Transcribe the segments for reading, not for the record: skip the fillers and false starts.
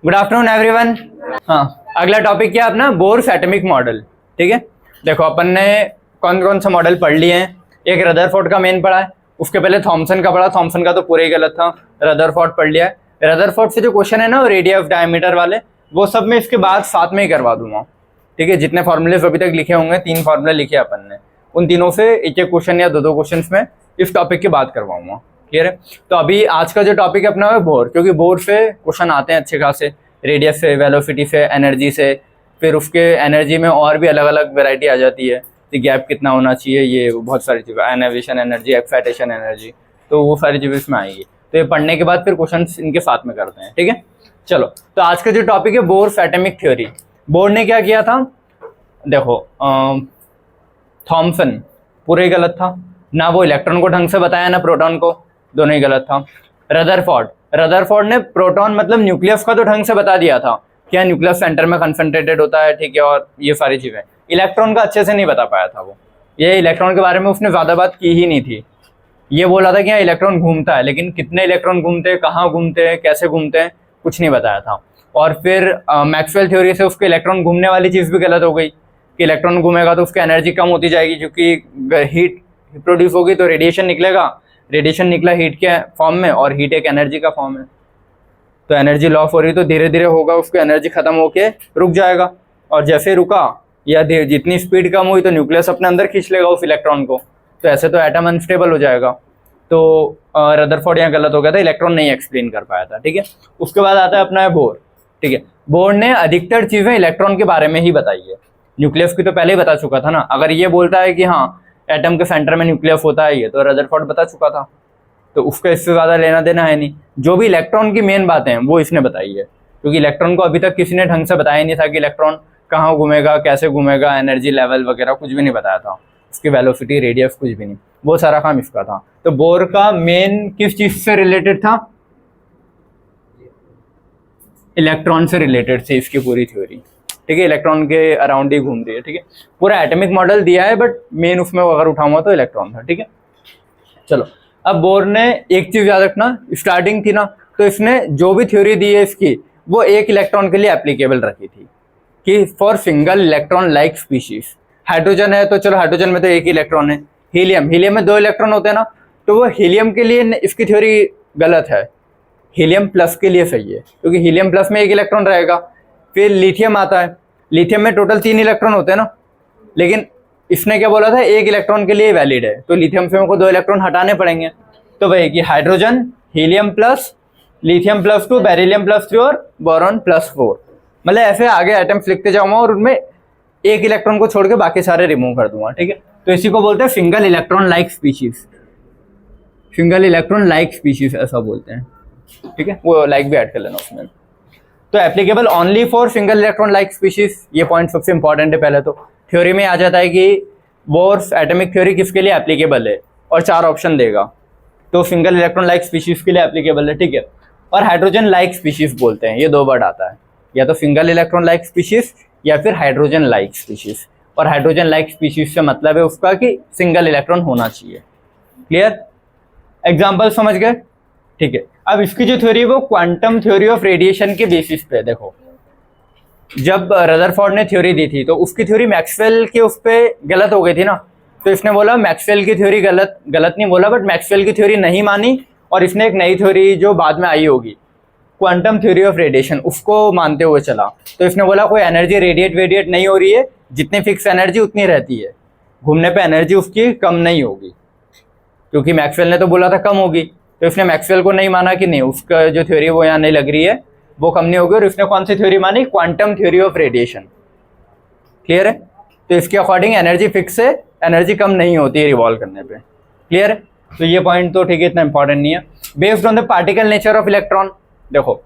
Good afternoon everyone. हाँ, अगला topic क्या अपना बोर्स एटॉमिक मॉडल। ठीक है, देखो अपन ने कौन कौन सा मॉडल पढ़ लिए हैं। एक रदरफोर्ड का मेन पढ़ा है, उसके पहले थॉमसन का पढ़ा। थॉमसन का तो पूरा ही गलत था, रदरफोर्ड पढ़ लिया है। रदरफोर्ड से जो क्वेश्चन है ना रेडियस ऑफ डायमीटर वाले, वो सब मैं इसके बाद साथ में ही करवा दूंगा। ठीक है, जितने फॉर्मूले अभी तक लिखे होंगे, 3 फॉर्मूले लिखे अपन ने, उन तीनों से एक एक क्वेश्चन या दो क्वेश्चन में इस टॉपिक की बात करवाऊंगा। क्लियर है। तो अभी आज का जो टॉपिक है अपना है बोर, क्योंकि बोर से क्वेश्चन आते हैं अच्छे खासे, रेडियस से, वेलोसिटी से, एनर्जी से। फिर उसके एनर्जी में और भी अलग अलग वैरायटी आ जाती है कि गैप कितना होना चाहिए, ये बहुत सारी चीज़ें, एनर्वेशन एनर्जी, एक्साइटेशन एनर्जी, तो वो सारी चीज़ें इसमें आएंगी। तो ये पढ़ने के बाद फिर क्वेश्चन इनके साथ में करते हैं। ठीक है, चलो। तो आज का जो टॉपिक है बोर्स एटॉमिक थ्योरी। बोर्ड ने क्या किया था, देखो थॉमसन पूरा ही गलत था ना, वो इलेक्ट्रॉन को ढंग से बताया ना प्रोटॉन को, दोनों ही गलत था। रदरफोर्ड ने प्रोटॉन मतलब न्यूक्लियस का तो ढंग से बता दिया था, क्या न्यूक्लियस सेंटर में कंसंट्रेटेड होता है, ठीक है, और ये सारी चीजें। इलेक्ट्रॉन का अच्छे से नहीं बता पाया था वो, ये इलेक्ट्रॉन के बारे में उसने ज्यादा बात की ही नहीं थी। ये बोला था कि यहाँ इलेक्ट्रॉन घूमता है, लेकिन कितने इलेक्ट्रॉन घूमते हैं, कहाँ घूमते हैं, कैसे घूमते हैं, कुछ नहीं बताया था। और फिर मैक्सवेल थ्योरी से उसके इलेक्ट्रॉन घूमने वाली चीज भी गलत हो गई कि इलेक्ट्रॉन घूमेगा तो उसकी एनर्जी कम होती जाएगी, क्योंकि हीट प्रोड्यूस होगी तो रेडिएशन निकलेगा, रेडिएशन निकला हीट के फॉर्म में, और हीट एक एनर्जी का फॉर्म है, तो एनर्जी लॉस हो रही तो धीरे धीरे होगा, उसकी एनर्जी खत्म होके रुक जाएगा। और जैसे रुका या जितनी स्पीड कम हुई तो न्यूक्लियस अपने अंदर खींच लेगा उस इलेक्ट्रॉन को, तो ऐसे तो एटम अनस्टेबल हो जाएगा। तो रदरफोर्ड यहाँ गलत हो गया था, इलेक्ट्रॉन नहीं एक्सप्लेन कर पाया था। ठीक है, उसके बाद आता है अपना है बोर। ठीक है, बोर ने अधिकतर चीजें इलेक्ट्रॉन के बारे में ही बताई है, न्यूक्लियस की तो पहले ही बता चुका था ना। अगर ये बोलता है कि हाँ एटम के सेंटर में न्यूक्लियस होता है, ये तो रदरफोर्ड बता चुका था, तो उसका इससे ज्यादा लेना देना है नहीं। जो भी इलेक्ट्रॉन की मेन बातें हैं वो इसने बताई है, क्योंकि इलेक्ट्रॉन को अभी तक किसी ने ढंग से बताया नहीं था कि इलेक्ट्रॉन कहाँ घूमेगा, कैसे घूमेगा, एनर्जी लेवल वगैरह कुछ भी नहीं बताया था, उसकी वेलोसिटी, रेडियस, कुछ भी नहीं, वो सारा काम इसका था। तो बोर का मेन किस चीज से रिलेटेड था, इलेक्ट्रॉन से रिलेटेड थी इसकी पूरी थ्योरी। ठीक है, इलेक्ट्रॉन के अराउंड ही घूम रही है। ठीक है, पूरा एटॉमिक मॉडल दिया है, बट मेन उसमें अगर उठाऊंगा तो इलेक्ट्रॉन था। ठीक है, चलो। अब बोर ने एक चीज याद रखना, स्टार्टिंग थी ना, तो इसने जो भी थ्योरी दी है इसकी, वो एक इलेक्ट्रॉन के लिए एप्लीकेबल रखी थी कि for single electron like species. Hydrogen है तो चलो हाइड्रोजन में तो एक इलेक्ट्रॉन है। हीलियम में 2 इलेक्ट्रॉन होते हैं ना, तो वो हीलियम के लिए इसकी थ्योरी गलत है, हीलियम प्लस के लिए सही है, क्योंकि हीलियम प्लस में 1 इलेक्ट्रॉन रहेगा। फिर लिथियम आता है, लिथियम में टोटल 3 इलेक्ट्रॉन होते हैं ना, लेकिन इसने क्या बोला था, 1 इलेक्ट्रॉन के लिए वैलिड है, तो लिथियम से हमको 2 इलेक्ट्रॉन हटाने पड़ेंगे। तो वही कि hydrogen, helium plus, lithium plus 2, beryllium plus 3 और बोरॉन प्लस 4। मतलब ऐसे आगे आइटम्स लिखते जाऊंगा और उनमें 1 इलेक्ट्रॉन को छोड़ के बाकी सारे रिमूव कर दूंगा। ठीक है, तो इसी को बोलते हैं single electron like species, single electron like species ऐसा बोलते हैं। ठीक है, वो लाइक भी ऐड कर लेना उसमें। तो applicable only for single electron like species, ये पॉइंट सबसे इंपॉर्टेंट है। पहले तो थ्योरी में आ जाता है कि बोर्स एटॉमिक थ्योरी किसके लिए एप्लीकेबल है, और 4 ऑप्शन देगा, तो सिंगल इलेक्ट्रॉन लाइक स्पीशीज के लिए एप्लीकेबल है। ठीक है, और हाइड्रोजन लाइक स्पीशीज बोलते हैं, ये 2 वर्ड आता है, या तो सिंगल इलेक्ट्रॉन लाइक स्पीशीज या फिर हाइड्रोजन लाइक स्पीशीज। और हाइड्रोजन लाइक स्पीशीज से मतलब है उसका कि सिंगल इलेक्ट्रॉन होना चाहिए। क्लियर, एग्जाम्पल समझ गए। ठीक है, अब इसकी जो थ्योरी है वो क्वांटम थ्योरी ऑफ रेडिएशन के बेसिस पे। देखो, जब रदरफोर्ड ने थ्योरी दी थी तो उसकी थ्योरी मैक्सवेल के उस पे गलत हो गई थी ना, तो इसने बोला मैक्सवेल की थ्योरी गलत नहीं बोला, बट मैक्सवेल की थ्योरी नहीं मानी, और इसने एक नई थ्योरी जो बाद में आई होगी, क्वांटम थ्योरी ऑफ रेडिएशन, उसको मानते हुए चला। तो इसने बोला कोई एनर्जी रेडिएट नहीं हो रही है, जितनी फिक्स एनर्जी उतनी रहती है, घूमने पे एनर्जी उसकी कम नहीं होगी, क्योंकि मैक्सवेल ने तो बोला था कम होगी, तो इसने मैक्सवेल को नहीं माना कि नहीं, उसका जो थ्योरी वो यहाँ नहीं लग रही है, वो कम नहीं होगी, और इसने कौन सी थ्योरी मानी, quantum theory of radiation. Clear है, तो इसके अकॉर्डिंग एनर्जी फिक्स है, एनर्जी कम नहीं होती है रिवॉल्व करने पे। क्लियर है, तो ये पॉइंट तो ठीक है, इतना इंपॉर्टेंट नहीं है। Based on the particle nature of electron, देखो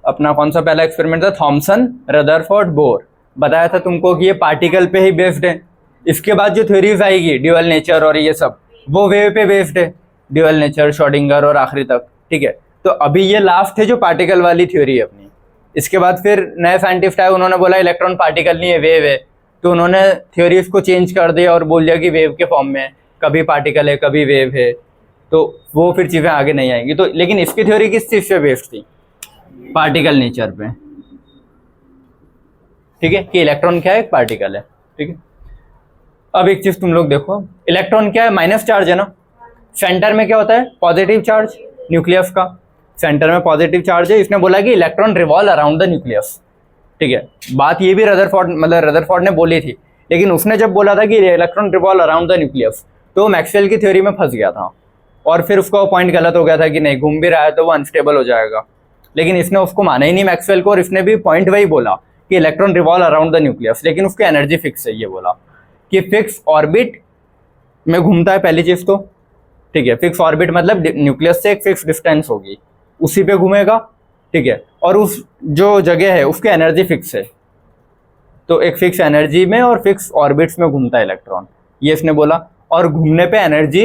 अपना कौन सा पहला एक्सपेरिमेंट था, थॉमसन, रदरफोर्ड, बोर, बताया था तुमको कि ये पार्टिकल पे ही बेस्ड है। इसके बाद जो थ्योरीज आएगी ड्यूअल नेचर और ये सब, वो वेव पे बेस्ड है, ड्यूअल नेचर, श्रोडिंगर और आखिरी तक। ठीक है, तो अभी ये लास्ट है जो पार्टिकल वाली थ्योरी है अपनी। इसके बाद फिर नए साइंटिस्ट आए, उन्होंने बोला इलेक्ट्रॉन पार्टिकल नहीं है, वेव है, तो उन्होंने थ्योरी इसको चेंज कर दिया और बोल दिया कि वेव के फॉर्म में है, कभी पार्टिकल है कभी वेव है, तो वो फिर चीज़ें आगे नहीं आएंगी। तो लेकिन इसकी थ्योरी किस चीज़ से बेस्ड थी, पार्टिकल नेचर पे, ठीक है, कि इलेक्ट्रॉन क्या है, एक पार्टिकल है, ठीक है। अब एक चीज तुम लोग देखो, इलेक्ट्रॉन क्या है, माइनस चार्ज है ना, सेंटर में क्या होता है, पॉजिटिव चार्ज, न्यूक्लियस का सेंटर में पॉजिटिव चार्ज है। इसने बोला कि electron revolve around the nucleus, ठीक है। बात ये भी रदरफोर्ड ने बोली थी, लेकिन उसने जब बोला था कि electron revolve around the nucleus, तो मैक्सवेल की थ्योरी में फंस गया था, और फिर उसका पॉइंट गलत हो गया था कि नहीं, घूम भी रहा है तो वो अनस्टेबल हो जाएगा। लेकिन इसने उसको माना ही नहीं मैक्सवेल को, और इसने भी पॉइंट वही बोला कि electron revolve around the nucleus, लेकिन उसकी एनर्जी फिक्स है। ये बोला कि फिक्स ऑर्बिट में घूमता है, पहली चीज तो, ठीक है। फिक्स ऑर्बिट मतलब न्यूक्लियस से एक फिक्स डिस्टेंस होगी, उसी पे घूमेगा, ठीक है। और उस जो जगह है उसकी एनर्जी फिक्स है, तो एक फिक्स एनर्जी में और फिक्स ऑर्बिट्स में घूमता है इलेक्ट्रॉन, ये इसने बोला। और घूमने पे एनर्जी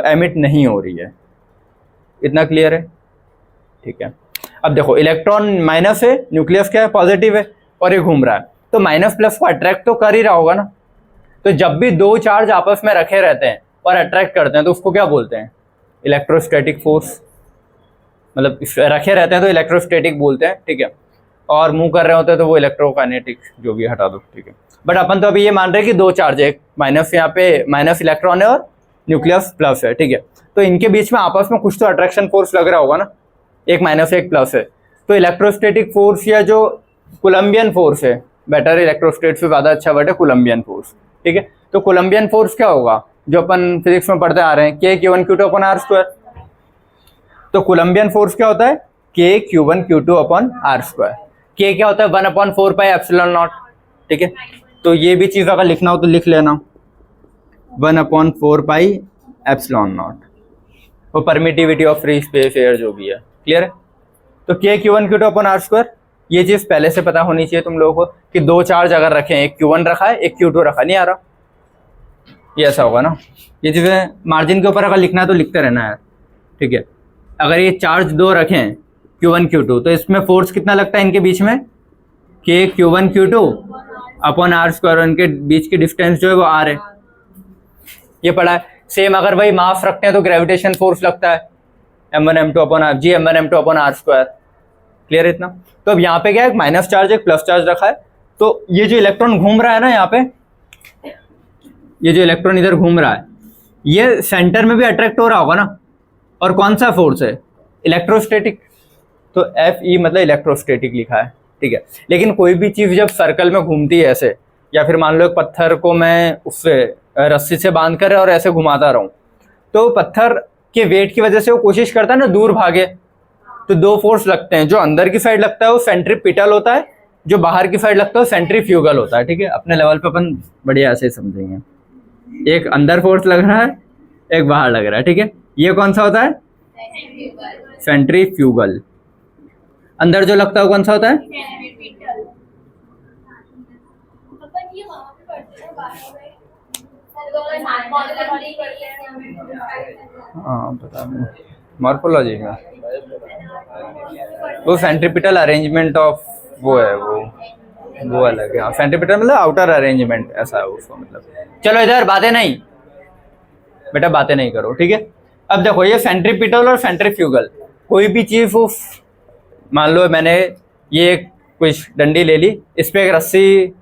एमिट नहीं हो रही है। इतना क्लियर है, ठीक है। अब देखो, इलेक्ट्रॉन माइनस है, न्यूक्लियस क्या है, पॉजिटिव है, और ये घूम रहा है, तो माइनस प्लस को अट्रैक्ट तो कर ही रहा होगा ना। तो जब भी दो चार्ज आपस में रखे रहते हैं और अट्रैक्ट करते हैं तो उसको क्या बोलते हैं, इलेक्ट्रोस्टैटिक फोर्स। मतलब रखे रहते हैं तो इलेक्ट्रोस्टैटिक बोलते हैं, ठीक है। और मूव कर रहे होते हैं तो वो इलेक्ट्रोकाइनेटिक, जो भी हटा दो, ठीक है। बट अपन तो अभी ये मान रहे हैं कि दो चार्ज है, माइनस यहाँ पे माइनस इलेक्ट्रॉन है और न्यूक्लियस प्लस है, ठीक है। तो इनके बीच में आपस में कुछ तो अट्रैक्शन फोर्स लग रहा होगा ना, एक माइनस है एक प्लस है। तो इलेक्ट्रोस्टैटिक फोर्स या जो कोलम्बियन फोर्स है, बेटर इलेक्ट्रोस्टैट से ज़्यादा अच्छा वर्ड है कोलम्बियन फोर्स, ठीक है। तो कोलम्बियन फोर्स क्या होगा, जो अपन फिजिक्स में पढ़ते आ रहे हैं, K(Q1Q2)/r²। तो कोलम्बियन फोर्स क्या होता है, K(Q1Q2)/r²। K क्या होता है, 1/4πε0, ठीक है। तो ये भी चीज़ अगर लिखना हो तो लिख लेना, 1/4πε0, वो permittivity of free space air जो भी है, क्लियर है। तो K(Q1Q2)/r², ये चीज़ पहले से पता होनी चाहिए तुम लोगों को कि दो चार्ज अगर रखें, एक Q1 रखा है एक Q2 रखा, नहीं आ रहा, ये ऐसा होगा ना। ये चीज़ें मार्जिन के ऊपर अगर लिखना है तो लिखते रहना है, ठीक है। अगर ये चार्ज दो रखें Q1 Q2, तो इसमें फोर्स कितना लगता है इनके बीच में, K(Q1Q2)/r², इनके बीच की डिस्टेंस जो है वो r है, ये पढ़ा है। सेम अगर वही मास रखते हैं तो ग्रेविटेशन फोर्स लगता है m1m2/g(m1m2/r², क्लियर इतना। तो अब यहाँ पे क्या है, माइनस चार्ज एक प्लस चार्ज रखा है, तो ये जो इलेक्ट्रॉन घूम रहा है ना यहाँ पे, ये जो इलेक्ट्रॉन इधर घूम रहा है, ये सेंटर में भी अट्रैक्ट हो रहा होगा ना। और कौन सा फोर्स है, इलेक्ट्रोस्टैटिक, तो Fe मतलब इलेक्ट्रोस्टैटिक लिखा है, ठीक है। लेकिन कोई भी चीज़ जब सर्कल में घूमती है ऐसे, या फिर मान लो एक पत्थर को मैं उससे रस्सी से बांध कर और ऐसे घुमाता रहूं, तो पत्थर के वेट की वजह से वो कोशिश करता है ना दूर भागे, तो दो फोर्स लगते हैं। जो अंदर की साइड लगता है वो सेंट्रीपिटल होता है, जो बाहर की साइड लगता है वो सेंट्रीफ्यूगल होता है, ठीक है। अपने लेवल पे अपन बढ़िया ऐसे समझेंगे, एक अंदर फोर्स लग रहा है एक बाहर लग रहा है, ठीक है। ये कौन सा होता है, सेंट्रीफ्यूगल। अंदर जो लगता है कौन सा होता है, हाँ बता मॉर्फोलॉजी में वो सेंट्रीपिटल अरेंजमेंट ऑफ वो है, वो अलग है। हाँ, सेंट्रीपिटल मतलब आउटर अरेंजमेंट, ऐसा है उसको मतलब। चलो इधर बातें नहीं बेटा, बातें नहीं करो, ठीक है। अब देखो, ये सेंट्रीपिटल और सेंट्रीफ्यूगल, कोई भी चीज उस, मान लो मैंने ये कुछ डंडी ले ली, इस पे एक रस्सी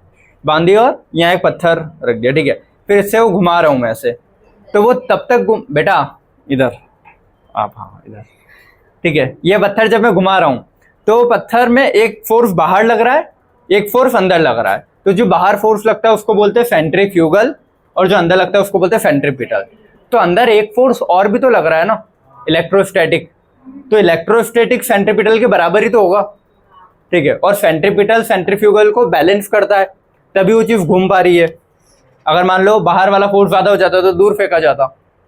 बांधी और यहाँ एक पत्थर रख दिया, ठीक है। फिर इससे वो घुमा रहा हूँ मैं ऐसे, तो वो तब तक बेटा इधर आप, हाँ इधर, ठीक है। ये पत्थर जब मैं घुमा रहा हूँ तो पत्थर में एक फोर्स बाहर लग रहा है, एक फोर्स अंदर लग रहा है। तो जो बाहर फोर्स लगता है उसको बोलते हैं सेंट्रीफ्यूगल, और जो अंदर लगता है उसको बोलते हैं सेंट्रीपिटल। तो अंदर एक फोर्स और भी तो लग रहा है ना, इलेक्ट्रोस्टैटिक, तो इलेक्ट्रोस्टैटिक सेंट्रीपिटल के बराबर ही तो होगा, ठीक है। और सेंट्रीपिटल सेंट्रीफ्यूगल को बैलेंस करता है, तभी वो चीज़ घूम पा रही है। अगर मान लो बाहर वाला फोर्स ज़्यादा हो जाता तो दूर फेंका जाता,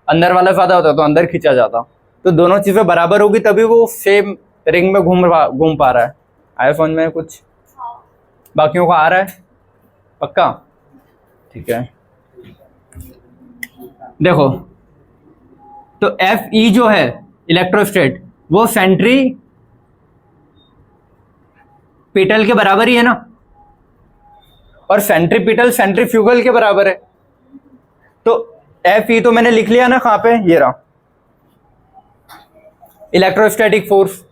अंदर वाला ज़्यादा होता तो अंदर खींचा जाता। तो दोनों चीज़ें बराबर होगी तभी वो सेम रिंग में घूम पा रहा है। आया समझ में कुछ, बाकियों को आ रहा है पक्का, ठीक है। देखो, तो Fe जो है इलेक्ट्रोस्टेट, वो सेंट्रीपिटल के बराबर ही है ना, और सेंट्रीपिटल सेंट्रीफ्यूगल के बराबर है। तो Fe तो मैंने लिख लिया ना, कहाँ पे, ये रहा इलेक्ट्रोस्टैटिक फोर्स,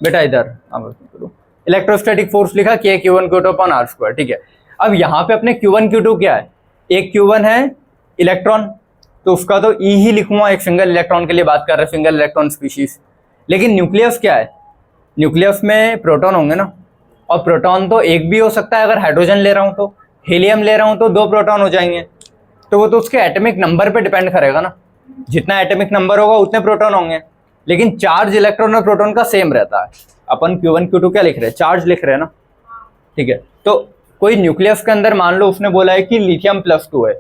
बेटा इधर इलेक्ट्रोस्टैटिक फोर्स लिखा K Q1 Q2 upon R square, ठीक है। अब यहाँ पे अपने Q1 Q2 क्या है, एक Q1 है इलेक्ट्रॉन, तो उसका तो E ही लिखूंगा, एक सिंगल इलेक्ट्रॉन के लिए बात कर रहे हैं, सिंगल इलेक्ट्रॉन स्पीशीज। लेकिन न्यूक्लियस क्या है, न्यूक्लियस में प्रोटॉन होंगे ना, और प्रोटॉन तो एक भी हो सकता है, अगर हाइड्रोजन ले रहा हूँ तो, हीलियम ले रहा हूँ तो 2 प्रोटॉन हो जाएंगे। तो वो तो उसके एटॉमिक नंबर पे डिपेंड करेगा ना, जितना एटॉमिक नंबर होगा उतने प्रोटॉन होंगे। लेकिन चार्ज इलेक्ट्रॉन और प्रोटॉन का सेम रहता है। अपन Q1 Q2 क्या लिख रहे हैं, चार्ज लिख रहे हैं ना, ठीक है। तो कोई न्यूक्लियस के अंदर मान लो उसने बोला है कि लिथियम +2 है,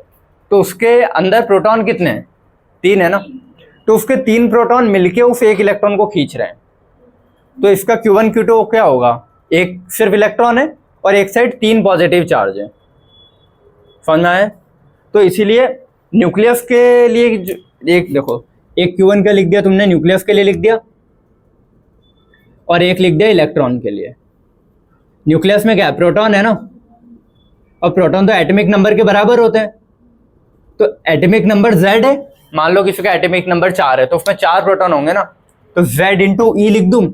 तो उसके अंदर प्रोटॉन कितने हैं, 3 है ना, तो उसके 3 प्रोटॉन मिलके उस एक इलेक्ट्रॉन को खींच रहे हैं। तो इसका Q1 Q2 क्या होगा, एक सिर्फ इलेक्ट्रॉन है और एक साइड 3 पॉजिटिव चार्ज है, समझ में आया। तो इसीलिए न्यूक्लियस के लिए एक देखो, एक Q1 का लिख दिया तुमने, न्यूक्लियस के लिए लिख दिया, और एक लिख दिया इलेक्ट्रॉन के लिए। न्यूक्लियस में क्या है, प्रोटॉन है ना, और प्रोटॉन तो एटॉमिक नंबर के बराबर होते हैं। तो एटॉमिक नंबर Z है, मान लो किसी का एटॉमिक नंबर 4 है, तो उसमें 4 प्रोटॉन होंगे ना, तो Z इंटू E लिख दूं।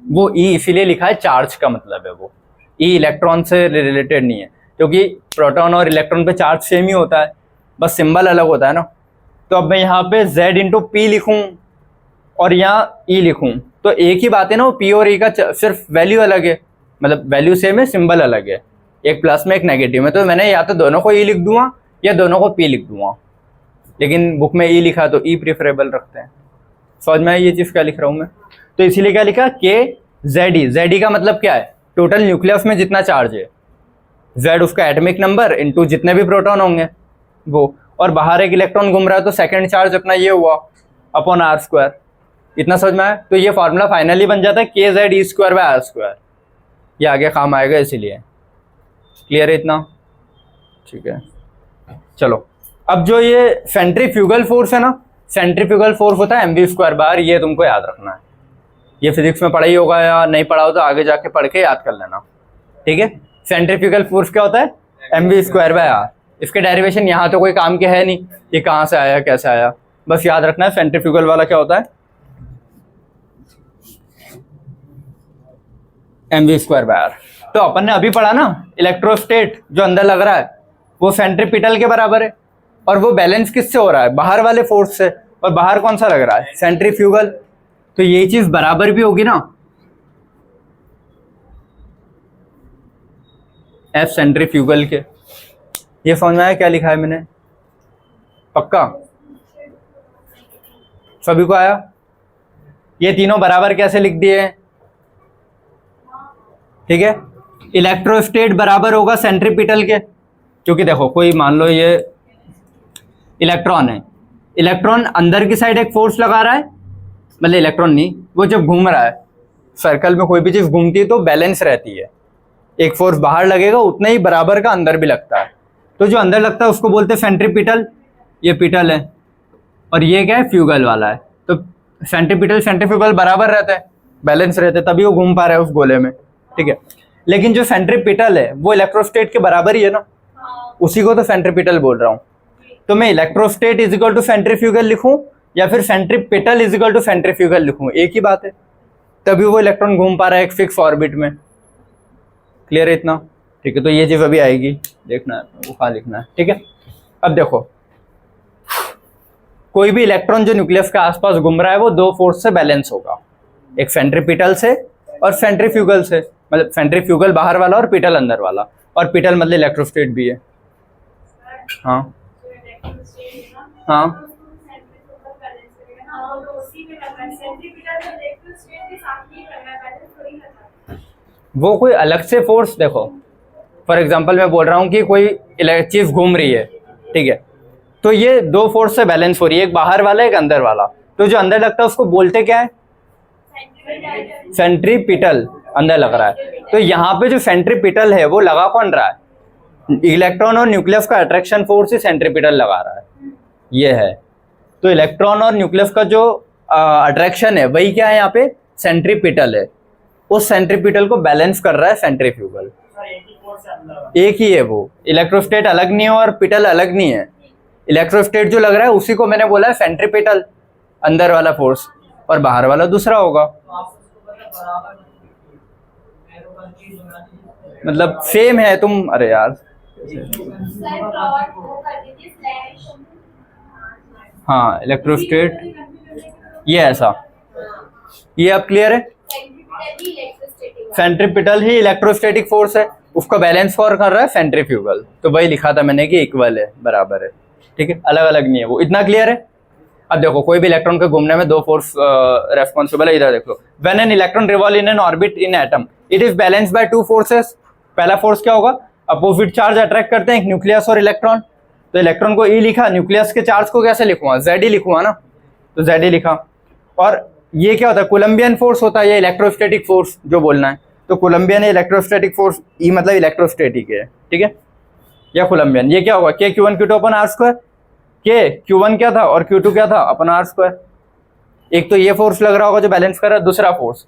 वो E इसीलिए लिखा है, चार्ज का मतलब है वो, E इलेक्ट्रॉन से रिलेटेड नहीं है, क्योंकि प्रोटॉन और इलेक्ट्रॉन पे चार्ज सेम ही होता है, बस सिंबल अलग होता है ना। तो अब मैं यहाँ पे Z इंटू P लिखूं और यहाँ E लिखूं, तो एक ही बात है ना, वो P और E का सिर्फ वैल्यू अलग है, मतलब वैल्यू सेम है, सिंबल अलग है, एक प्लस में एक नेगेटिव में। तो मैंने या तो दोनों को E लिख दूंगा या दोनों को P लिख दूंगा, लेकिन बुक में E लिखा तो E प्रिफरेबल रखते हैं। समझ में ये चीज़ क्या लिख रहा हूँ मैं, तो इसीलिए क्या लिखा, KZE। ZE का मतलब क्या है, टोटल न्यूक्लियस में जितना चार्ज है, Z उसका एटॉमिक नंबर इंटू जितने भी प्रोटॉन होंगे वो, और बाहर एक इलेक्ट्रॉन घूम रहा है तो सेकंड चार्ज अपना ये हुआ अपॉन R स्क्वायर। इतना समझ में आया। तो ये फॉर्मूला फाइनली बन जाता है KZE²/R²। ये आगे काम आएगा, इसीलिए क्लियर है इतना, ठीक है। चलो अब जो ये सेंट्रीफ्यूगल फोर्स है ना, सेंट्रीफ्यूगल फोर्स होता है mv²/, ये तुमको याद रखना है। ये फिजिक्स में पढ़ा ही होगा, या नहीं पढ़ा हो तो आगे जाके पढ़ के याद कर लेना, ठीक है। सेंट्रीफ्यूगल फोर्स क्या होता है, mv²/r। इसके डेरिवेशन यहाँ तो कोई काम के है नहीं, ये कहाँ से आया कैसे आया, बस याद रखना है सेंट्रीफ्यूगल वाला क्या होता है, mv²/r। तो अपन ने अभी पढ़ा ना, इलेक्ट्रोस्टेट जो अंदर लग रहा है वो सेंट्रीपिटल के बराबर है, और वो बैलेंस किससे हो रहा है, बाहर वाले फोर्स से, और बाहर कौन सा लग रहा है, सेंट्रीफ्यूगल। तो यही चीज बराबर भी होगी ना, F सेंट्रीफ्यूगल के। ये समझ में आया क्या लिखा है मैंने, पक्का सभी को आया। ये तीनों बराबर कैसे लिख दिए, ठीक है। इलेक्ट्रोस्टेट बराबर होगा सेंट्रीपिटल के, क्योंकि देखो कोई मान लो ये इलेक्ट्रॉन है, इलेक्ट्रॉन अंदर की साइड एक फोर्स लगा रहा है, मतलब इलेक्ट्रॉन नहीं, वो जब घूम रहा है सर्कल में, कोई भी चीज घूमती है तो बैलेंस रहती है, एक फोर्स बाहर लगेगा उतना ही बराबर का अंदर भी लगता है। तो जो अंदर लगता है उसको बोलते हैं सेंट्रीपिटल, ये पिटल है, और ये क्या है, फ्यूगल वाला है। तो सेंट्रीपिटल सेंट्रीफ्यूगल बराबर रहता है, बैलेंस रहते हैं, तभी वो घूम पा रहा है उस गोले में, ठीक है। लेकिन जो सेंट्रीपिटल है वो इलेक्ट्रोस्टेट के बराबर ही है ना, उसी को तो सेंट्रीपिटल बोल रहा हूँ। तो मैं electrostatic is equal to centrifugal लिखूं या फिर centripetal is equal to centrifugal लिखूं, एक ही बात है, तभी वो इलेक्ट्रॉन घूम पा रहा है एक फिक्स ऑर्बिट में। क्लियर है इतना, ठीक है। तो ये चीज अभी आएगी, देखना है वो कहाँ लिखना है, ठीक है। अब देखो कोई भी इलेक्ट्रॉन जो न्यूक्लियस के आसपास घूम रहा है वो 2 फोर्स से बैलेंस होगा, एक सेंट्रीपिटल से और सेंट्रीफ्यूगल से, मतलब सेंट्रीफ्यूगल बाहर वाला और पिटल अंदर वाला, और पिटल मतलब इलेक्ट्रोस्टेट भी है। हाँ हाँ वो कोई अलग से फोर्स, देखो फॉर एग्जांपल मैं बोल रहा हूँ कि कोई चीज घूम रही है, ठीक है, तो ये 2 फोर्स से बैलेंस हो रही है, एक बाहर वाला एक अंदर वाला। तो जो अंदर लगता है उसको बोलते क्या है, सेंट्रीपिटल, अंदर लग रहा है। तो यहाँ पे जो सेंट्रीपिटल है वो लगा कौन रहा है, इलेक्ट्रॉन और न्यूक्लियस का अट्रैक्शन फोर्स ही सेंट्रीपिटल लगा रहा है, ये है। तो इलेक्ट्रॉन और न्यूक्लियस का जो अट्रैक्शन है वही क्या है यहाँ पे, सेंट्रीपिटल है, उस सेंट्रीपिटल को बैलेंस कर रहा है सेंट्रीफ्यूगल। एक ही है वो, इलेक्ट्रोस्टेट अलग नहीं है और पिटल अलग नहीं है। इलेक्ट्रोस्टेट जो लग रहा है उसी को मैंने बोला है सेंट्रीपिटल, अंदर वाला फोर्स, और बाहर वाला दूसरा होगा। मतलब सेम है तुम, अरे यार हाँ इलेक्ट्रोस्टेट, ये ऐसा, ये अब क्लियर है। सेंट्रीपिटल ही इलेक्ट्रोस्टैटिक फोर्स है, उसका बैलेंस कौन कर रहा है, सेंट्रीफ्यूगल। तो वही लिखा था मैंने कि इक्वल है, बराबर है, ठीक है, अलग अलग नहीं है वो। इतना क्लियर है। अब देखो कोई भी इलेक्ट्रॉन के घूमने में दो फोर्स रेस्पॉन्सिबल है। इधर देखो, when an electron revolve in an orbit in atom it is balanced by two forces. पहला फोर्स क्या होगा, अपोजिट चार्ज अट्रैक्ट करते हैं, न्यूक्लियस और इलेक्ट्रॉन। तो इलेक्ट्रॉन को ई लिखा, न्यूक्लियस के चार्ज को कैसे लिखूंगा, जेड ही लिखूंगा ना, तो जेड ही लिखा। और ये क्या होता है, कोलंबियन फोर्स होता है, ये इलेक्ट्रोस्टैटिक फोर्स जो बोलना है। तो कोलंबियन इलेक्ट्रोस्टैटिक फोर्स, ई मतलब इलेक्ट्रोस्टैटिक है, ठीक है, या कोलंबियन। ये क्या होगा, के Q1 Q2 upon are square. के Q1 क्या था और Q2 क्या था, अपन आर स्क्वायर। एक तो ये फोर्स लग रहा होगा जो बैलेंस कर रहा है, दूसरा force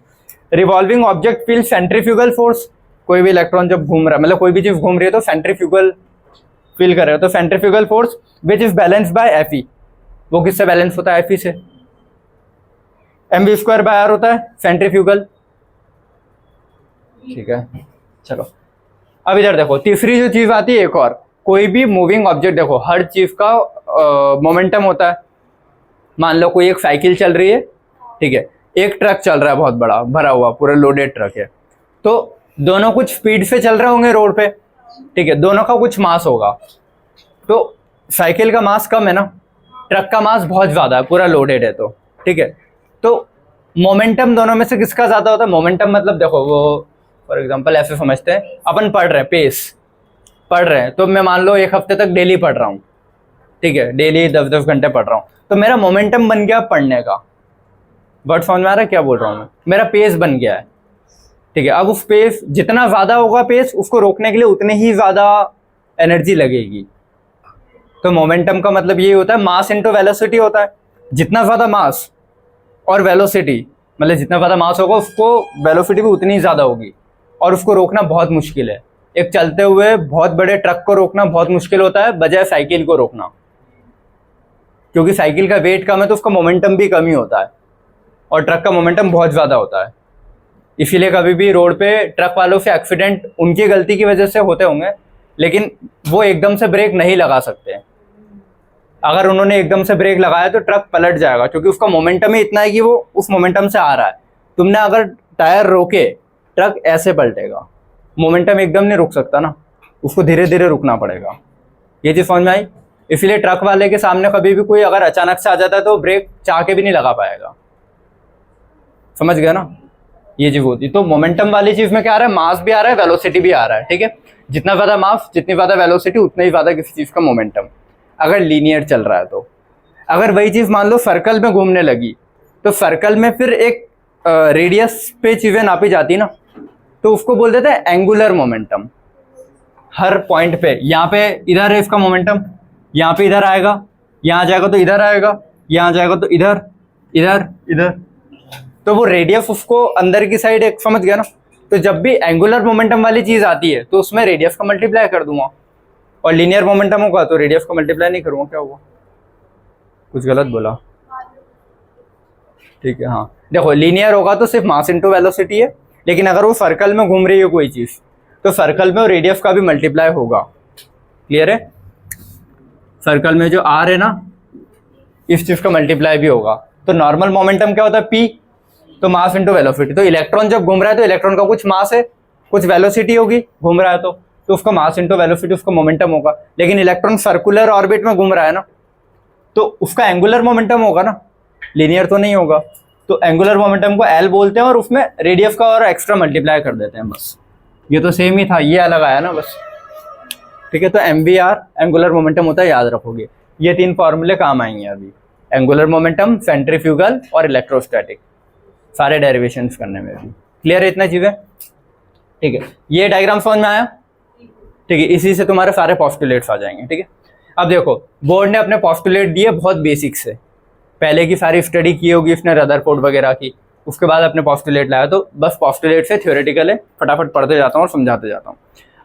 revolving object feel centrifugal force. कोई भी इलेक्ट्रॉन जब घूम रहा है, मतलब कोई भी चीज घूम रही है तो सेंट्रीफ्यूगल फील कर रहे हो, तो centrifugal force which is balanced bye Fe। वो किससे बैलेंस होता है, Fe से। mv² बाय आर होता है सेंट्रीफ्यूगल, ठीक है। चलो अब इधर देखो, तीसरी जो चीज आती है एक और, कोई भी मूविंग ऑब्जेक्ट, देखो हर चीज का मोमेंटम होता है। मान लो कोई एक साइकिल चल रही है, ठीक है, एक ट्रक चल रहा है बहुत बड़ा भरा हुआ, पूरा लोडेड ट्रक है। तो दोनों कुछ स्पीड से चल रहे होंगे रोड पे, ठीक है, दोनों का कुछ मास होगा। तो साइकिल का मास कम है ना, ट्रक का मास बहुत ज्यादा है, पूरा लोडेड है, तो ठीक है। तो मोमेंटम दोनों में से किसका ज्यादा होता है, मोमेंटम मतलब देखो वो फॉर एग्जांपल ऐसे समझते हैं, अपन पढ़ रहे हैं, पेस पढ़ रहे हैं, तो मैं मान लो एक हफ्ते तक डेली पढ़ रहा हूँ, ठीक है, डेली 10-10 घंटे पढ़ रहा हूँ, तो मेरा मोमेंटम बन गया पढ़ने का। वर्ड समझ में आ रहा है क्या बोल रहा हूँ मैं, मेरा पेस बन गया है, ठीक है। अब उस पेस जितना ज्यादा होगा पेस, उसको रोकने के लिए उतनी ही ज्यादा एनर्जी लगेगी। तो मोमेंटम का मतलब ये होता है, मास इनटू वेलोसिटी होता है। जितना ज्यादा मास और वेलोसिटी, मतलब जितना ज्यादा मास होगा उसको वेलोसिटी भी उतनी ज्यादा होगी, और उसको रोकना बहुत मुश्किल है। एक चलते हुए बहुत बड़े ट्रक को रोकना बहुत मुश्किल होता है बजाय साइकिल को रोकना, क्योंकि साइकिल का वेट कम है तो उसका मोमेंटम भी कम ही होता है, और ट्रक का मोमेंटम बहुत ज्यादा होता है। इसीलिए कभी भी रोड पे ट्रक वालों से एक्सीडेंट उनकी गलती की वजह से होते होंगे, लेकिन वो एकदम से ब्रेक नहीं लगा सकते। अगर उन्होंने एकदम से ब्रेक लगाया तो ट्रक पलट जाएगा, क्योंकि उसका मोमेंटम ही इतना है कि वो उस मोमेंटम से आ रहा है। तुमने अगर टायर रोके, ट्रक ऐसे पलटेगा, मोमेंटम एकदम नहीं रुक सकता ना, उसको धीरे धीरे रुकना पड़ेगा। ये चीज समझ में आई। इसीलिए ट्रक वाले के सामने कभी भी कोई अगर अचानक से आ जाता है तो ब्रेक चाह के भी नहीं लगा पाएगा, समझ गया ना, ये चीज होती। तो मोमेंटम वाली चीज में क्या आ रहा है, मास भी आ रहा है, वेलोसिटी भी आ रहा है, ठीक है। जितना ज्यादा मास, जितनी ज्यादा वेलोसिटी, उतना ही ज्यादा किसी चीज का मोमेंटम, अगर लीनियर चल रहा है तो। अगर वही चीज मान लो सर्कल में घूमने लगी, तो सर्कल में फिर एक रेडियस पे चीजें नापी जाती ना, तो उसको बोल देते हैं एंगुलर मोमेंटम। हर पॉइंट पे, यहाँ पे इधर है इसका मोमेंटम, यहाँ पे इधर आएगा, यहाँ जाएगा तो इधर आएगा, यहाँ जाएगा तो इधर, इधर, इधर, तो वो रेडियस उसको अंदर की साइड एक, समझ गया ना। तो जब भी एंगुलर मोमेंटम वाली चीज आती है तो उसमें रेडियस का मल्टीप्लाई कर दूंगा, और लीनियर मोमेंटम होगा तो रेडियस को मल्टीप्लाई नहीं करूंगा। क्या हुआ, कुछ गलत बोला, ठीक है। हाँ देखो, लीनियर होगा तो सिर्फ मास इनटू वेलोसिटी है, लेकिन अगर वो सर्कल में घूम रही है कोई चीज, तो सर्कल में रेडियस का भी मल्टीप्लाई होगा। क्लियर है, सर्कल में जो आर है ना, इस चीज का मल्टीप्लाई भी होगा। तो नॉर्मल मोमेंटम क्या होता है, पी, तो मास इनटू वेलोसिटी। तो इलेक्ट्रॉन जब घूम रहा है तो इलेक्ट्रॉन का कुछ मास है, कुछ वेलोसिटी होगी, घूम रहा है तो उसका मास इनटू वेलोसिटी, उसका मोमेंटम होगा। लेकिन इलेक्ट्रॉन सर्कुलर ऑर्बिट में घूम रहा है ना, तो उसका एंगुलर मोमेंटम होगा ना, लीनियर तो नहीं होगा। तो एंगुलर मोमेंटम को एल बोलते हैं, और उसमें रेडियस का और एक्स्ट्रा मल्टीप्लाई कर देते हैं, बस। ये तो सेम ही था, ये अलग आया ना बस, ठीक है। तो MVR एंगुलर मोमेंटम होता है, याद रखोगे। ये 3 फॉर्मूले काम आएंगे अभी, एंगुलर मोमेंटम, सेंट्रीफ्यूगल और इलेक्ट्रोस्टैटिक, सारे डेरिवेशंस करने में भी। क्लियर है इतना चीजें, ठीक है। ये डायग्राम समझ में आया, ठीक है। इसी से तुम्हारे सारे पॉस्टुलेट्स आ जाएंगे, ठीक है। अब देखो, बोर्ड ने अपने पॉस्टुलेट दिए बहुत बेसिक से, पहले की सारी स्टडी की होगी इसने, रदरफोर्ड वगैरह की, उसके बाद अपने पॉस्टुलेट लाया। तो बस पॉस्टुलेट से थ्योरेटिकल है, फटाफट पढ़ते जाता हूँ और समझाते जाता हूँ।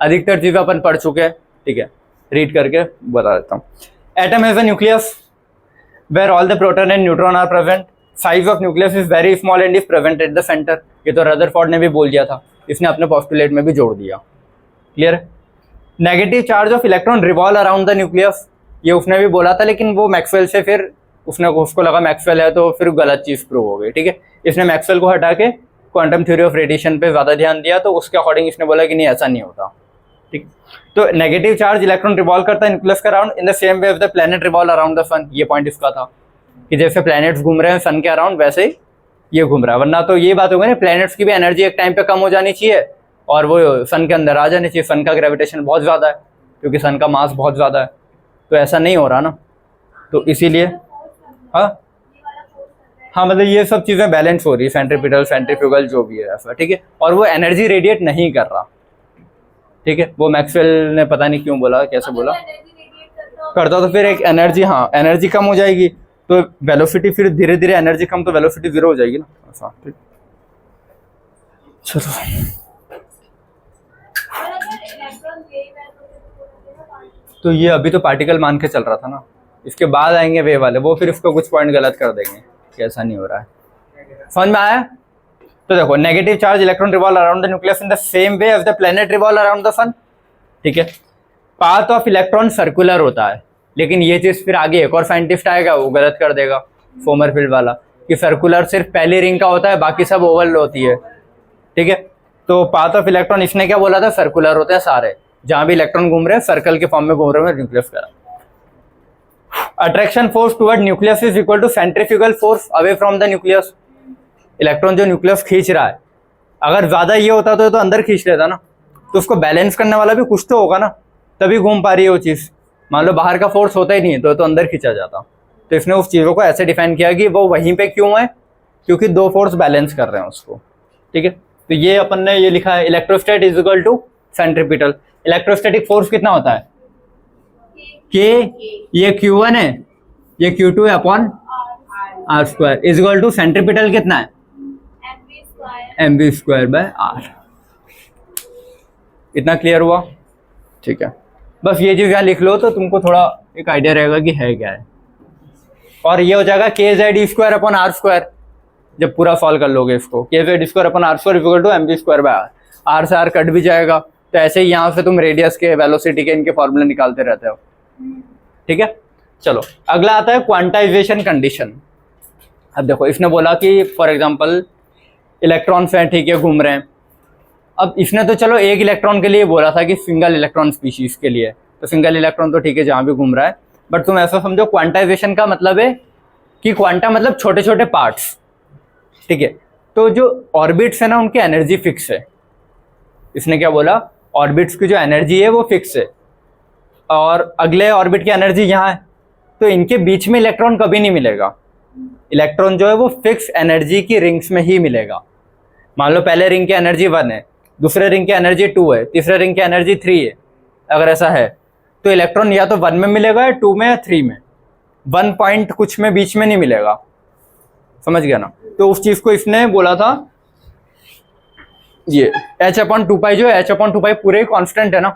अधिकतर चीजें अपन पढ़ चुके हैं, ठीक है, रीड करके बता देता हूँ। Atom has a nucleus where all the proton and neutron are present. Size of nucleus is very small and is present at the centre. ये तो रदरफोर्ड ने भी बोल दिया था, इसने अपने पोस्टुलेट में भी जोड़ दिया। क्लियर है? Negative charge of electron revolve around the nucleus, ये उसने भी बोला था, लेकिन वो मैक्सवेल से फिर उसको लगा मैक्सवेल है तो फिर गलत चीज प्रूव हो गई। ठीक है, इसने मैक्सवेल को हटा के क्वांटम थ्योरी ऑफ रेडिएशन पे ज्यादा ध्यान दिया, तो उसके अकॉर्डिंग इसने बोला कि नहीं ऐसा नहीं होता। ठीक, तो नेगेटिव चार्ज इलेक्ट्रॉन रिवॉल्व करता है न्यूक्लियस के around in the same way of the planet revolve around the sun. ये पॉइंट इसका था कि जैसे प्लैनेट्स घूम रहे हैं सन के अराउंड, वैसे ही ये घूम रहा है। वरना तो ये बात होगी ना, प्लैनेट्स की भी एनर्जी एक टाइम पे कम हो जानी चाहिए और वो सन के अंदर आ जानी चाहिए। सन का ग्रेविटेशन बहुत ज्यादा है क्योंकि सन का मास बहुत ज्यादा है, तो ऐसा नहीं हो रहा ना, तो इसीलिए हाँ मतलब ये सब चीजें बैलेंस हो रही है, सेंट्रीपिटल सेंट्रीफ्यूगल जो भी है ऐसा। ठीक है, और वो एनर्जी रेडिएट नहीं कर रहा। ठीक है, वो मैक्सवेल ने पता नहीं क्यों बोला, कैसे बोला करता, तो फिर एक एनर्जी, हाँ एनर्जी कम हो जाएगी तो वेलोसिटी, फिर धीरे धीरे एनर्जी कम तो वेलोसिटी जीरो हो जाएगी ना ऐसा। ठीक, चलो तो ये अभी तो पार्टिकल मान के चल रहा था ना, इसके बाद आएंगे वेव वाले, वो फिर इसको कुछ पॉइंट गलत कर देंगे कि ऐसा नहीं हो रहा है। समझ में आया? तो देखो, negative charge electron revolve around the nucleus in the same way as the planet revolve around the sun. ठीक है, पाथ ऑफ इलेक्ट्रॉन सर्कुलर होता है, लेकिन ये चीज फिर आगे एक और साइंटिस्ट आएगा वो गलत कर देगा, सोमरफेल्ड वाला, कि सर्कुलर सिर्फ पहली रिंग का होता है, बाकी सब ओवल होती है। ठीक है, तो पाथ ऑफ इलेक्ट्रॉन इसने क्या बोला था, सर्कुलर होते हैं सारे, जहां भी इलेक्ट्रॉन घूम रहे हैं सर्कल के फॉर्म में घूम रहे हैं न्यूक्लियस का। Attraction force toward nucleus is equal to centrifugal force away from the nucleus. Electron जो न्यूक्लियस खींच रहा है, अगर ज्यादा ये होता तो अंदर खींच लेता ना, तो उसको बैलेंस करने वाला भी कुछ तो होगा ना, तभी घूम पा रही है वो चीज। मान लो बाहर का फोर्स होता ही नहीं तो अंदर खींचा जाता। तो इसने उस चीजों को ऐसे डिफाइन किया कि वो वहीं पे क्यों है, क्योंकि दो फोर्स बैलेंस कर रहे हैं उसको। ठीक है, तो ये अपन ने ये लिखा है, electrostat is equal to centripetal. Electrostatic force कितना होता है, के, ये Q1 है, ये Q2 है upon r square, is equal to centripetal कितना है, mv स्क्वायर बाय आर। इतना क्लियर हुआ? ठीक है, बस ये चीज यहाँ लिख लो तो तुमको थोड़ा एक आइडिया रहेगा कि है क्या है। और ये हो जाएगा k Z e square upon r square, जब पूरा सॉल्व कर लोगे इसको, k Z square upon r square equal to mv square by r. R से आर कट भी जाएगा, तो ऐसे ही यहाँ से तुम रेडियस के, वेलोसिटी के, इनके फॉर्मूले निकालते रहते हो। ठीक है, चलो अगला आता है क्वांटाइजेशन कंडीशन। अब देखो, इसने बोला कि फॉर एग्जांपल इलेक्ट्रॉन्स हैं, ठीक है, घूम रहे हैं। अब इसने तो चलो एक इलेक्ट्रॉन के लिए बोला था कि सिंगल इलेक्ट्रॉन स्पीशीज के लिए, तो सिंगल इलेक्ट्रॉन तो ठीक है जहां भी घूम रहा है, बट तुम ऐसा समझो क्वांटाइजेशन का मतलब है कि क्वांटा मतलब छोटे छोटे पार्ट्स। ठीक है, तो जो ऑर्बिट्स है ना उनकी एनर्जी फिक्स है। इसने क्या बोला, ऑर्बिट्स की जो एनर्जी है वो फिक्स है और अगले ऑर्बिट की एनर्जी यहाँ है, तो इनके बीच में इलेक्ट्रॉन कभी नहीं मिलेगा। इलेक्ट्रॉन जो है वो फिक्स एनर्जी की रिंग्स में ही मिलेगा। मान लो पहले रिंग की एनर्जी 1 है, दूसरे रिंग की एनर्जी 2 है, तीसरे रिंग की एनर्जी 3 है। अगर ऐसा है तो इलेक्ट्रॉन या तो 1 में मिलेगा या 2 में या 3 में, 1 पॉइंट कुछ में बीच में नहीं मिलेगा। समझ गया ना? तो उस चीज को इसने बोला था, ये h/2π जो है, h/2π पूरे कांस्टेंट है ना।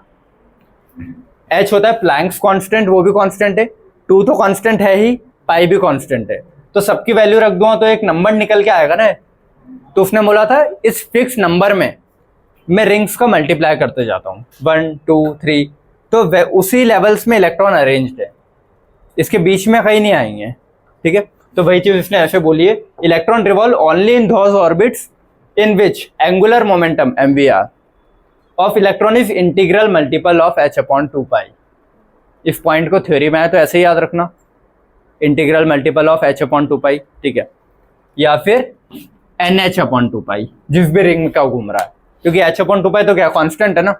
h होता है प्लैंक्स कांस्टेंट, वो भी कांस्टेंट है, 2 तो कांस्टेंट है ही, पाई भी कांस्टेंट है, तो सबकी वैल्यू रख दूंगा तो एक नंबर निकल के आएगा ना। तो उसने बोला था इस फिक्स नंबर में मैं रिंग्स का मल्टीप्लाई करते जाता हूँ, 1 2 3, तो उसी लेवल्स में इलेक्ट्रॉन अरेंज्ड है, इसके बीच में कहीं नहीं आएंगे। ठीक है, तो वही चीज इसने ऐसे बोली है, electron revolve only in those orbits in which angular momentum mvr of electron is integral multiple of h/2π। इस पॉइंट को थ्योरी में है तो ऐसे ही याद रखना, इंटीग्रल मल्टीपल ऑफ h/2π। ठीक है, या फिर nh/2π जिस भी रिंग का घूम रहा है, क्योंकि h/2π तो क्या कांस्टेंट है ना।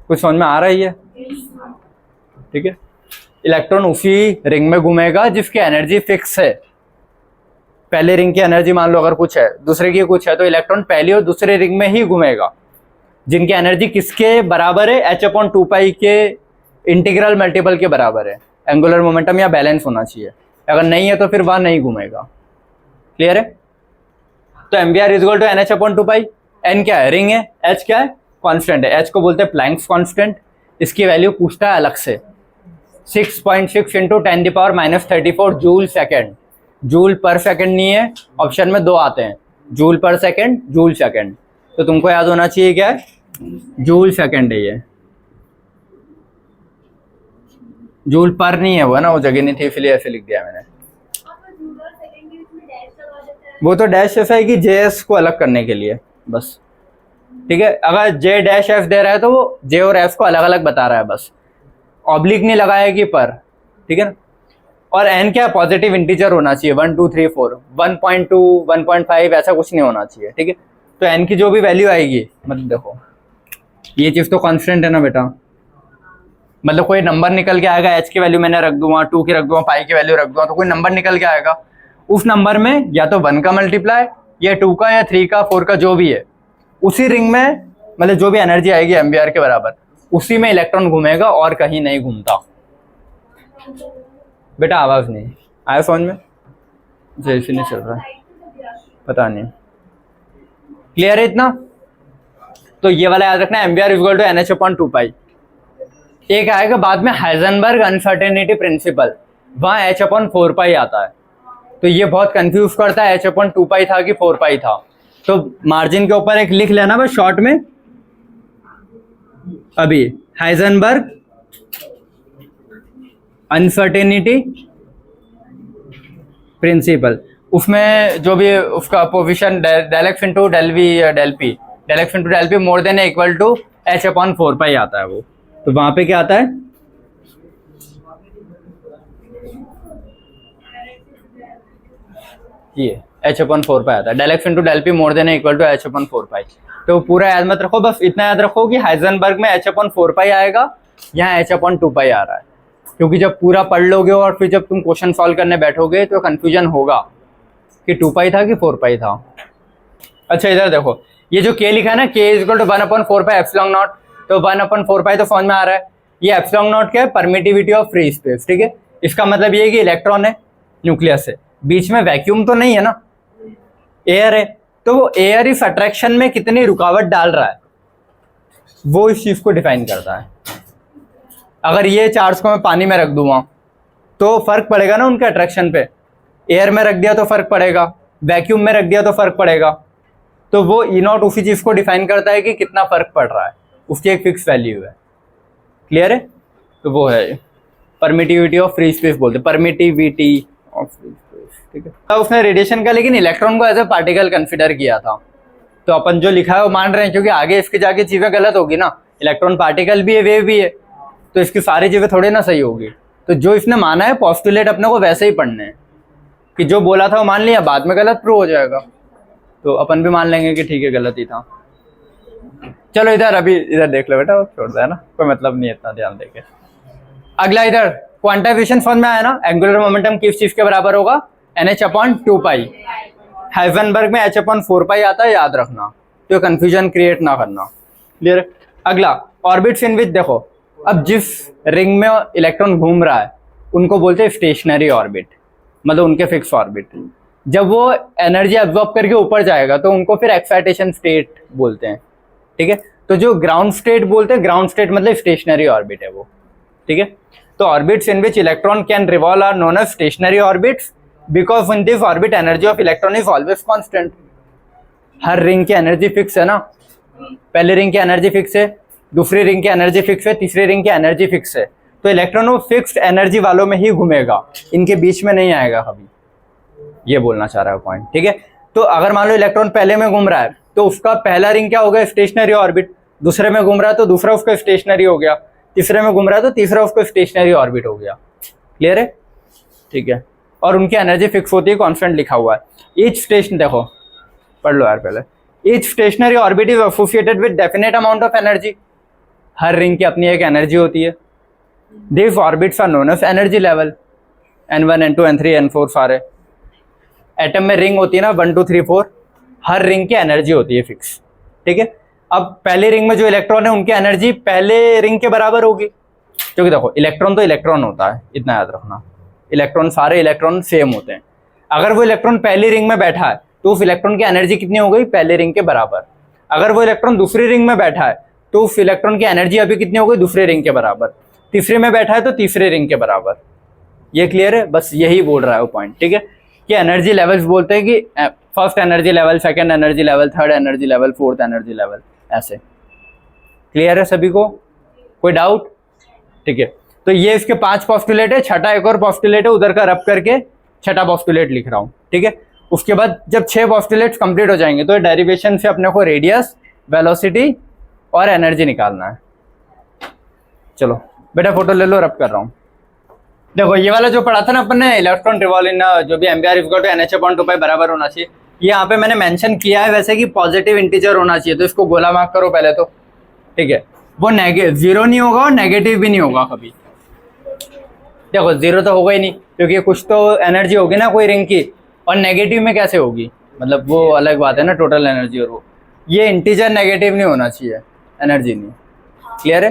कुछ समझ में आ रही है? ठीक है, इलेक्ट्रॉन उसी रिंग में घूमेगा जिसकी एनर्जी फिक्स है। पहले रिंग की एनर्जी मान लो अगर कुछ है, दूसरे की कुछ है, तो इलेक्ट्रॉन पहली और दूसरे रिंग में ही घूमेगा जिनकी एनर्जी किसके बराबर है, h/2π के इंटीग्रल मल्टीपल के बराबर है। एंगुलर मोमेंटम या बैलेंस होना चाहिए, अगर नहीं है तो फिर वह नहीं घूमेगा। क्लियर है? तो mvr is equal to nh/2π। n क्या है, रिंग है, h क्या है, कांस्टेंट है, h को बोलते हैं प्लैंक्स कांस्टेंट। इसकी वैल्यू पूछता है अलग से, 6.6 इंटू 10⁻34 जूल सेकेंड। जूल पर सेकंड नहीं है, ऑप्शन में 2 आते हैं, जूल पर सेकंड, जूल सेकंड। तो तुमको याद होना चाहिए क्या है, जूल सेकंड है ये, जूल पर नहीं है वो, ना वो जगह नहीं थी इसलिए ऐसे लिख दिया मैंने। वो तो डैश ऐसा है कि जेएस को अलग करने के लिए बस, ठीक है। अगर जे डैश एफ दे रहा है तो वो जे और एफ को अलग अलग बता रहा है बस, ऑब्लिक नहीं लगाया कि पर, ठीक है ना। और एन क्या पॉजिटिव इंटीजर होना चाहिए, 1 2 3 4, 1.2 1.5 ऐसा कुछ नहीं होना चाहिए, ठीक है। तो एन की जो भी वैल्यू आएगी, मतलब देखो ये चीज तो कांस्टेंट है ना बेटा, मतलब कोई नंबर निकल के आएगा, एच की वैल्यू मैंने रख दूंगा, 2 की रख दूंगा, पाई की वैल्यू रख दूंगा, तो कोई नंबर निकल के आएगा, उस नंबर में या तो 1 का मल्टीप्लाई या 2 का या 3 का 4 का जो भी है, उसी रिंग में मतलब जो भी एनर्जी आएगी एम्बियर के बराबर, उसी में इलेक्ट्रॉन घूमेगा और कहीं नहीं घूमता। बेटा आवाज नहीं आया फोन में, जैसे नहीं चल रहा है पता नहीं, क्लियर है इतना। तो ये वाला याद रखना, एम्बियर इक्वल टू NH/2π। एक आएगा बाद में हाइजेनबर्ग अनसर्टेनिटी प्रिंसिपल, वहां H/4π आता है, तो ये बहुत कंफ्यूज करता है H/2π था कि 4π था। तो मार्जिन के ऊपर एक लिख लेना बस शॉर्ट में, अभी हाइजेनबर्ग अनसर्टेनिटी प्रिंसिपल, उसमें जो भी उसका position del x into del v del p, del x into del p more than equal to H/4π आता है वो। तो वहां पे क्या आता है, ये H/4π आता है, del x into del p more than equal to H/4π। तो पूरा याद मत रखो, बस इतना याद रखो कि हाइजेनबर्ग में H/4π आएगा, यहाँ H/2π आ रहा है, क्योंकि जब पूरा पढ़ लोगे और फिर जब तुम क्वेश्चन सॉल्व करने बैठोगे तो कंफ्यूजन होगा कि 2π था कि 4π था। अच्छा इधर देखो, ये जो k लिखा है ना, k equal to 1/4π epsilon naught, तो 1/4π तो समझ में आ रहा है। ये एप्सिलॉन नॉट क्या है, परमिटिविटी ऑफ फ्री स्पेस, ठीक है। इसका मतलब ये है कि इलेक्ट्रॉन है न्यूक्लियस से, बीच में वैक्यूम तो नहीं है ना, एयर है, तो वो एयर इस अट्रैक्शन में कितनी रुकावट डाल रहा है वो इस चीज को डिफाइन करता है। अगर ये चार्ज को मैं पानी में रख दूंगा तो फर्क पड़ेगा ना उनके अट्रैक्शन पे, एयर में रख दिया तो फर्क पड़ेगा, वैक्यूम में रख दिया तो फर्क पड़ेगा। तो वो E0 उसी चीज को डिफाइन करता है कि कितना फर्क पड़ रहा है, उसकी एक फिक्स वैल्यू है, क्लियर है। तो वो है परमिटिविटी ऑफ फ्री स्पेस बोलते, परमिटिविटी ऑफ फ्री स्पेस, ठीक है। तो उसने रेडिएशन का लेकिन इलेक्ट्रॉन को एज ए पार्टिकल कंसिडर किया था, तो अपन जो लिखा है वो मान रहे हैं, क्योंकि आगे इसके जाके चीजें गलत होगी ना, इलेक्ट्रॉन पार्टिकल भी है, वेव भी है, तो इसकी सारी चीजें थोड़ी ना सही होगी। तो जो इसने माना है पोस्टुलेट अपने को वैसे ही पढ़ने हैं, कि जो बोला था वो मान लिया, बाद में गलत प्रूव हो जाएगा तो अपन भी मान लेंगे कि ठीक है गलत ही था। चलो इधर अभी इधर देख लो बेटा, छोड़ दे ना, कोई मतलब नहीं है इतना ध्यान देके। अगला इधर क्वांटाइजेशन समझ में आया ना, एंगुलर मोमेंटम किस चीज के बराबर होगा, NH/2π। हाइजेनबर्ग में H/4π आता है, याद रखना, तो कंफ्यूजन क्रिएट ना करना, क्लियर। अगला ऑर्बिट्स इन विच, देखो अब जिस रिंग में इलेक्ट्रॉन घूम रहा है उनको बोलते हैं स्टेशनरी ऑर्बिट, मतलब उनके फिक्स ऑर्बिट। जब वो एनर्जी एब्जॉर्ब करके ऊपर जाएगा तो उनको फिर एक्साइटेशन स्टेट बोलते हैं, ठीक है। तो जो ग्राउंड स्टेट बोलते हैं, ग्राउंड स्टेट मतलब स्टेशनरी ऑर्बिट है वो, ठीक है। तो orbits in which electron can revolve are known as stationary orbits because in this orbit energy of electron is always constant. हर रिंग की एनर्जी फिक्स है ना, पहले रिंग की एनर्जी फिक्स है, दूसरी रिंग की एनर्जी फिक्स है, तीसरी रिंग की एनर्जी फिक्स है, तो इलेक्ट्रॉन वो फिक्स्ड एनर्जी वालों में ही घूमेगा, इनके बीच में नहीं आएगा कभी, ये बोलना चाह रहा है पॉइंट, ठीक है। तो अगर मान लो इलेक्ट्रॉन पहले में घूम रहा है तो उसका पहला रिंग क्या हो गया, स्टेशनरी ऑर्बिट, दूसरे में घूम रहा है तो दूसरा उसका स्टेशनरी हो गया, तीसरे में घूम रहा है तो तीसरा उसका स्टेशनरी ऑर्बिट हो गया, क्लियर है, ठीक है। और उनकी एनर्जी फिक्स होती है, कॉन्स्टेंट लिखा हुआ है। ईच स्टेशन, देखो पढ़ लो यार पहले, each stationary orbit is associated with definite amount of energy. हर रिंग की अपनी एक एनर्जी होती है। This orbits are known as energy level, N1 N2 N3 N4 सारे। एटम में रिंग होती है ना 1 2 3 4, हर रिंग की एनर्जी होती है फिक्स, ठीक है। अब पहले रिंग में जो इलेक्ट्रॉन है उनकी एनर्जी पहले रिंग के बराबर होगी, क्योंकि देखो इलेक्ट्रॉन तो इलेक्ट्रॉन होता है, इतना याद रखना, इलेक्ट्रॉन सारे इलेक्ट्रॉन सेम होते हैं। अगर वो इलेक्ट्रॉन पहली रिंग में बैठा है तो उस इलेक्ट्रॉन की एनर्जी कितनी हो गई, पहले रिंग के बराबर। अगर वो इलेक्ट्रॉन दूसरी रिंग में बैठा है तो उस इलेक्ट्रॉन की एनर्जी अभी कितनी हो गई, दूसरे रिंग के बराबर। तीसरे में बैठा है तो तीसरे रिंग के बराबर। ये क्लियर है, बस यही बोल रहा है वो पॉइंट, ठीक है। कि एनर्जी लेवल्स बोलते हैं कि first energy level, second energy level, third energy level, fourth energy level, ऐसे। क्लियर है सभी को? कोई डाउट? ठीक है, तो ये इसके 5 पोस्टुलेट है, छठा एक और पोस्टुलेट है, उधर का रब करके छठा पोस्टुलेट लिख रहा हूँ। ठीक है, उसके बाद जब 6 पोस्टुलेट्स कंप्लीट हो जाएंगे तो डेरिवेशन से अपने को रेडियस, वेलोसिटी और एनर्जी निकालना है। चलो बेटा फोटो ले लो, रब कर रहा हूँ। देखो ये वाला जो पढ़ा था ना अपन ने, इलेक्ट्रॉन रिवॉल्विंग जो भी एम्पियर इक्वल टू NH/2 बराबर होना चाहिए, ये यहाँ पे मैंने मेंशन किया है वैसे कि पॉजिटिव इंटीजर होना चाहिए, तो इसको गोला मार्क करो पहले तो। ठीक है, वो जीरो नहीं होगा और नेगेटिव भी नहीं होगा कभी। देखो जीरो तो होगा ही नहीं, क्योंकि कुछ तो एनर्जी होगी ना कोई रिंग की, और नेगेटिव में कैसे होगी, मतलब वो अलग बात है ना, टोटल एनर्जी। और वो ये इंटीजर नेगेटिव नहीं होना चाहिए, एनर्जी नहीं। क्लियर है?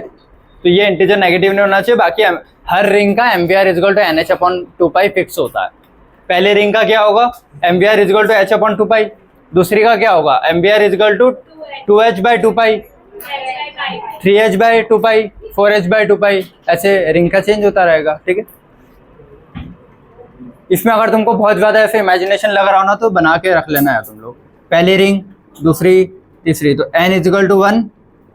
तो ये इंटीजर नेगेटिव नहीं होना चाहिए। बाकी हर रिंग का ampere equal to NH/2 fix होता है। पहले रिंग का क्या होगा, एम्पियर इक्वल टू H/2, दूसरी का क्या होगा, ampere equal to 2H/2, 3H/2, 4H/2, ऐसे रिंग का चेंज होता रहेगा। ठीक है, इसमें अगर तुमको बहुत ज्यादा ऐसे इमेजिनेशन लग रहा हो ना तो बना के रख लेना है तुम लोग, पहली रिंग, दूसरी, तीसरी, तो N=1,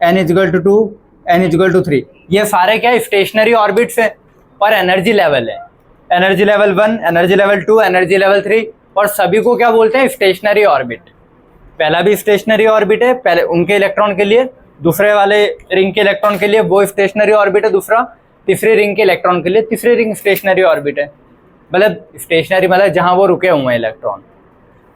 N=2, N=3, ये सारे क्या स्टेशनरी ऑर्बिट्स है और एनर्जी लेवल है। Energy level 1, energy level 2, energy level 3, और सभी को क्या बोलते हैं, स्टेशनरी ऑर्बिट। पहला भी स्टेशनरी ऑर्बिट है, पहले उनके इलेक्ट्रॉन के लिए, दूसरे वाले रिंग के इलेक्ट्रॉन के लिए वो स्टेशनरी ऑर्बिट है दूसरा, तीसरी रिंग के इलेक्ट्रॉन के लिए तीसरी रिंग स्टेशनरी ऑर्बिट है। मतलब स्टेशनरी मतलब जहां वो रुके हुए हैं इलेक्ट्रॉन,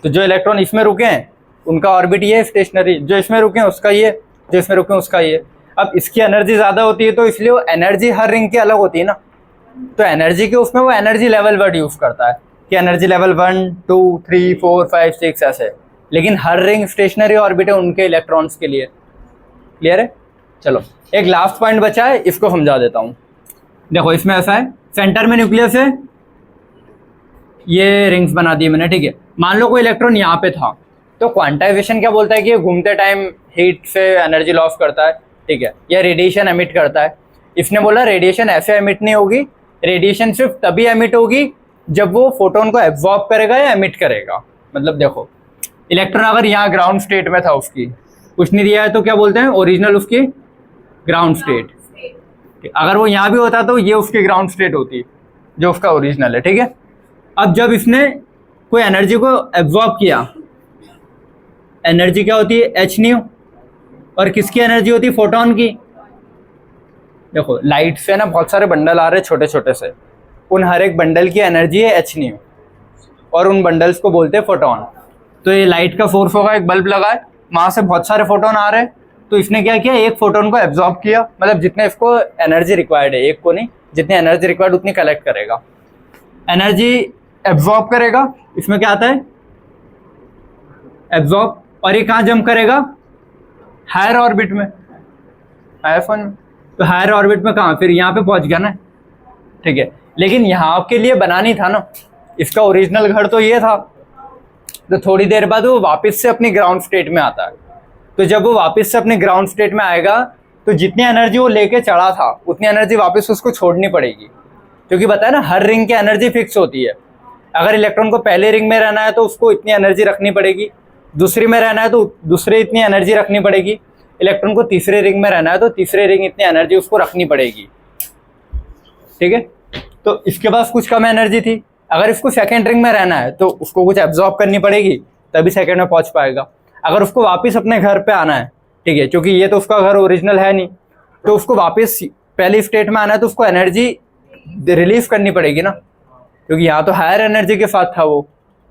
तो जो इलेक्ट्रॉन इसमें रुके हैं उनका ऑर्बिट ये है स्टेशनरी, जो इसमें रुके हैं उसका ये, जो इसमें रुके हैं उसका ये। अब इसकी एनर्जी ज्यादा होती है तो इसलिए वो एनर्जी हर रिंग की अलग होती है ना, तो एनर्जी के उसमें वो एनर्जी लेवल वर्ड यूज करता है कि एनर्जी लेवल 1, 2, 3, 4, 5, 6 ऐसे। लेकिन हर रिंग स्टेशनरी ऑर्बिट है उनके इलेक्ट्रॉन्स के लिए। क्लियर है? चलो एक लास्ट पॉइंट बचा है, इसको समझा देता हूँ। देखो इसमें ऐसा है, सेंटर में न्यूक्लियस है, ये रिंग्स बना दी मैंने। ठीक है, मान लो कोई इलेक्ट्रॉन यहाँ पे था, तो क्वांटाइजेशन क्या बोलता है कि ये घूमते टाइम हीट से एनर्जी लॉस करता है। ठीक है, या रेडिएशन एमिट करता है। इसने बोला रेडिएशन ऐसे एमिट नहीं होगी, रेडिएशन सिर्फ तभी एमिट होगी जब वो फोटोन को एब्जॉर्ब करेगा या एमिट करेगा। मतलब देखो इलेक्ट्रॉन अगर यहाँ ग्राउंड स्टेट में था, उसकी कुछ नहीं दिया है तो क्या बोलते हैं, ओरिजिनल उसकी ग्राउंड स्टेट। अगर वो यहाँ भी होता तो ये उसकी ग्राउंड स्टेट होती जो उसका ओरिजिनल है। ठीक है, अब जब इसने कोई एनर्जी को एब्जॉर्ब किया, एनर्जी क्या होती है, h, और किसकी एनर्जी होती है, फोटोन की। देखो लाइट से ना बहुत सारे बंडल आ रहे हैं छोटे छोटे से, उन हर एक बंडल की एनर्जी है h, और उन बंडल्स को बोलते हैं फोटोन। तो ये लाइट का सोर्स होगा, एक बल्ब लगा है, वहां से बहुत सारे फोटोन आ रहे हैं, तो इसने क्या किया, एक फोटोन को एब्जॉर्ब किया, मतलब जितने इसको एनर्जी रिक्वायर्ड है, एक को नहीं, जितनी एनर्जी रिक्वायर्ड उतनी कलेक्ट करेगा, एनर्जी एब्जॉर्ब करेगा। इसमें क्या आता है, एब्जॉर्ब, और ये कहाँ जंप करेगा, हायर ऑर्बिट में, हायर फोन में। तो हायर ऑर्बिट में कहाँ, फिर यहाँ पे पहुंच गया ना। ठीक है, लेकिन यहाँ के लिए बना नहीं था ना, इसका ओरिजिनल घर तो ये था। तो थोड़ी देर बाद वो वापस से अपनी ग्राउंड स्टेट में आता है। तो जब वो वापस से अपने ग्राउंड स्टेट में आएगा तो जितनी एनर्जी वो लेके चढ़ा था उतनी एनर्जी वापस उसको छोड़नी पड़ेगी, क्योंकि बताया ना हर रिंग की एनर्जी फिक्स होती है। अगर इलेक्ट्रॉन को पहले रिंग में रहना है तो उसको इतनी एनर्जी रखनी पड़ेगी, दूसरी में रहना है तो दूसरी इतनी एनर्जी रखनी पड़ेगी, इलेक्ट्रॉन को तीसरे रिंग में रहना है तो तीसरे रिंग इतनी एनर्जी उसको रखनी पड़ेगी। ठीक है, तो इसके पास कुछ कम एनर्जी थी, अगर इसको सेकंड रिंग में रहना है तो उसको कुछ एब्जॉर्ब करनी पड़ेगी, तभी सेकंड में पहुंच पाएगा। अगर उसको वापस अपने घर पे आना है, ठीक है, क्योंकि ये तो उसका घर ओरिजिनल है नहीं, तो उसको वापस पहली स्टेट में आना है तो उसको एनर्जी रिलीज करनी पड़ेगी ना, क्योंकि यहाँ तो हायर एनर्जी के साथ था वो,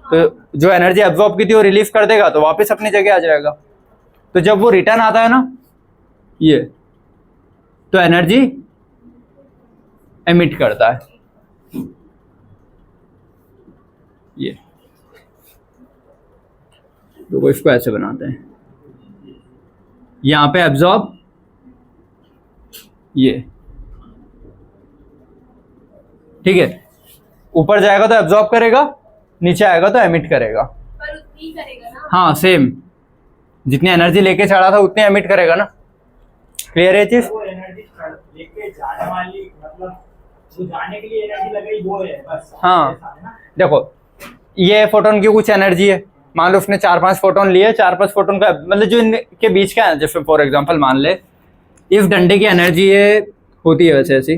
तो जो एनर्जी एब्जॉर्ब की थी वो रिलीज कर देगा तो वापस अपनी जगह आ जाएगा। तो जब वो रिटर्न आता है ना ये, तो एनर्जी एमिट करता है, ये तो इसको ऐसे बनाते हैं, यहाँ पे एब्जॉर्ब, ये ठीक है, ऊपर जाएगा तो एब्जॉर्ब करेगा, नीचे आएगा तो एमिट करेगा। पर उतनी करेगा ना, हाँ सेम, जितनी एनर्जी लेके चढ़ा था उतनी एमिट करेगा ना। क्लियर है चीज? वो एनर्जी लेके जाने वाली, मतलब जो जाने के लिए एनर्जी लग रही वो है बस। हाँ ऐसा है ना? देखो ये फोटोन की कुछ एनर्जी है, मान लो उसने 4-5 फोटोन लिए, 4-5 फोटोन का मतलब जो इनके बीच का है, जैसे फॉर एग्जांपल मान ले इस डंडे की एनर्जी ये होती है वैसे ऐसी,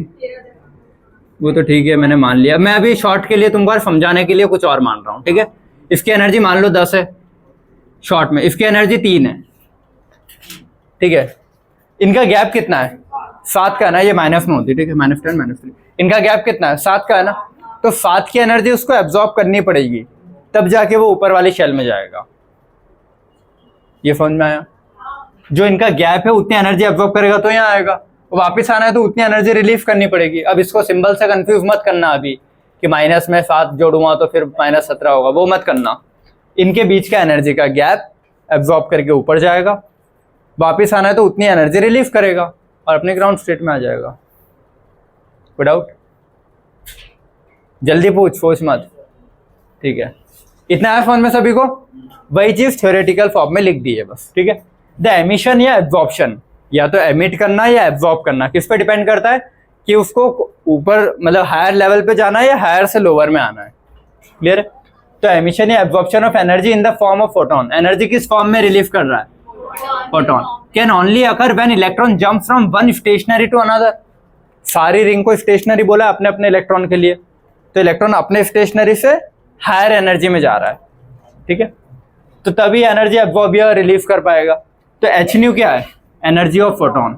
वो तो ठीक है मैंने मान लिया, मैं अभी शॉर्ट के लिए तुमको समझाने के लिए कुछ और मान रहा हूँ, ठीक है। इसकी एनर्जी मान लो 10 है शॉर्ट में, इसकी एनर्जी 3 है, ठीक है। इनका गैप कितना है, 7 का है ना, ये माइनस में होती है, ठीक है, -10 -3, इनका गैप कितना है, 7 का है ना, तो 7 की एनर्जी उसको एब्जॉर्ब करनी पड़ेगी, तब जाके वो ऊपर वाली शेल में जाएगा। ये समझ में आया? जो इनका गैप है उतनी एनर्जी एब्जॉर्ब करेगा तो यहाँ आएगा, वापस आना है तो उतनी एनर्जी रिलीव करनी पड़ेगी। अब इसको सिंबल से कंफ्यूज मत करना अभी कि माइनस में 7 जोड़ूंगा तो फिर -17 होगा, वो मत करना। इनके बीच का एनर्जी का गैप एब्जॉर्ब करके ऊपर जाएगा, वापस आना है तो उतनी एनर्जी रिलीव करेगा और अपने ग्राउंड स्टेट में आ जाएगा। विदाउट जल्दी सोच मत, ठीक है। इतना है फोन में सभी को, वही चीज थ्योरेटिकल फॉर्म में लिख दी है बस, ठीक है। द एमिशन या एब्जॉर्प्शन, या तो एमिट करना या एब्जॉर्ब करना, किस पे डिपेंड करता है कि उसको ऊपर मतलब हायर लेवल पे जाना है या हायर से लोअर में आना है। क्लियर है? तो एमिशन या absorption of energy in the form of photon, energy किस फॉर्म में रिलीव कर रहा है, photon, can only occur when electron jump from one stationary to another. सारी रिंग को स्टेशनरी बोला अपने अपने इलेक्ट्रॉन के लिए, तो इलेक्ट्रॉन अपने स्टेशनरी से हायर एनर्जी में जा रहा है, ठीक है, तो तभी एनर्जी एब्जॉर्ब या रिलीव कर पाएगा। तो एच न्यू क्या है, energy of photon,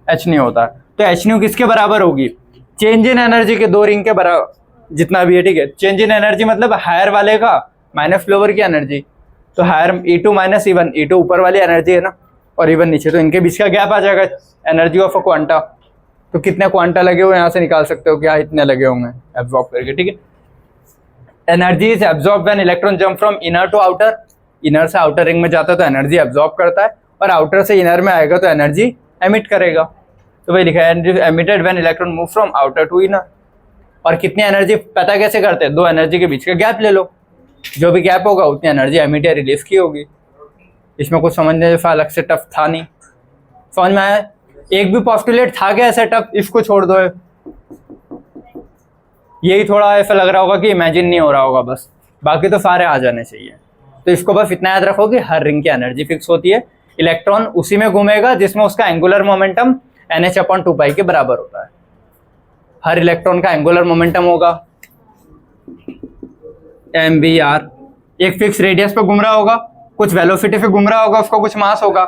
H new होता है। तो एच न्यू किसके बराबर होगी, चेंज इन एनर्जी के 2 रिंग के बराबर जितना भी है, ठीक है। चेंज इन एनर्जी मतलब हायर वाले का माइनस लोअर की एनर्जी, तो हायर E2 - E1, E2 ऊपर वाली एनर्जी है ना और E1 नीचे, तो इनके बीच का गैप आ जाएगा एनर्जी ऑफ अ क्वांटा। तो कितने क्वांटा लगे हुए यहाँ से निकाल सकते हो, क्या इतने लगे होंगे एब्जॉर्ब करके, ठीक है। Energy is absorb when electron jump from inner to outer, inner से आउटर रिंग में जाता है तो एनर्जी एब्जॉर्ब करता है, और आउटर से इनर में आएगा तो एनर्जी एमिट करेगा। तो वही लिखा है emitted when electron move from outer to inner. और कितनी एनर्जी पता कैसे करते हैं, 2 एनर्जी के बीच का गैप ले लो, जो भी गैप होगा उतनी एनर्जी एमिट या रिलीज की होगी। इसमें कुछ समझने जैसा अलग से टफ था नहीं, समझ में आया? एक भी पॉस्टुलेट था क्या ऐसा टफ, इसको छोड़ दो, यही थोड़ा ऐसा लग रहा होगा कि इमेजिन नहीं हो रहा होगा बस, बाकी तो सारे आ जाने चाहिए। तो इसको बस इतना याद रखो कि हर रिंग की एनर्जी फिक्स होती है, इलेक्ट्रॉन उसी में घूमेगा जिसमें उसका एंगुलर मोमेंटम NH/2π के बराबर होता है। हर इलेक्ट्रॉन का एंगुलर मोमेंटम होगा mvr, एक फिक्स रेडियस पे घूम रहा होगा, कुछ वेलोसिटी पे घूम रहा होगा, उसका कुछ मास होगा।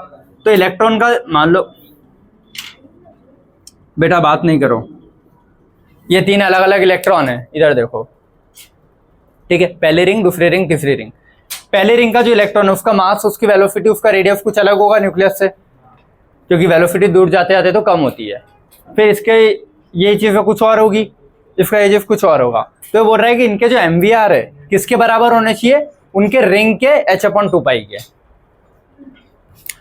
तो इलेक्ट्रॉन का मान लो, बेटा बात नहीं करो, ये 3 अलग अलग इलेक्ट्रॉन है, इधर देखो, ठीक है। पहली रिंग, दूसरी रिंग, तीसरी रिंग। पहली रिंग का जो इलेक्ट्रॉन है उसका मास, उसकी वेलोसिटी, उसका रेडियस कुछ अलग होगा न्यूक्लियस से, क्योंकि वेलोसिटी दूर जाते जाते तो कम होती है। फिर इसके ये चीज़ कुछ और होगी, इसका ये चीज़ कुछ और होगा। तो बोल रहा है कि इनके जो MVR है किसके बराबर होने चाहिए, उनके रिंग के H/2π के।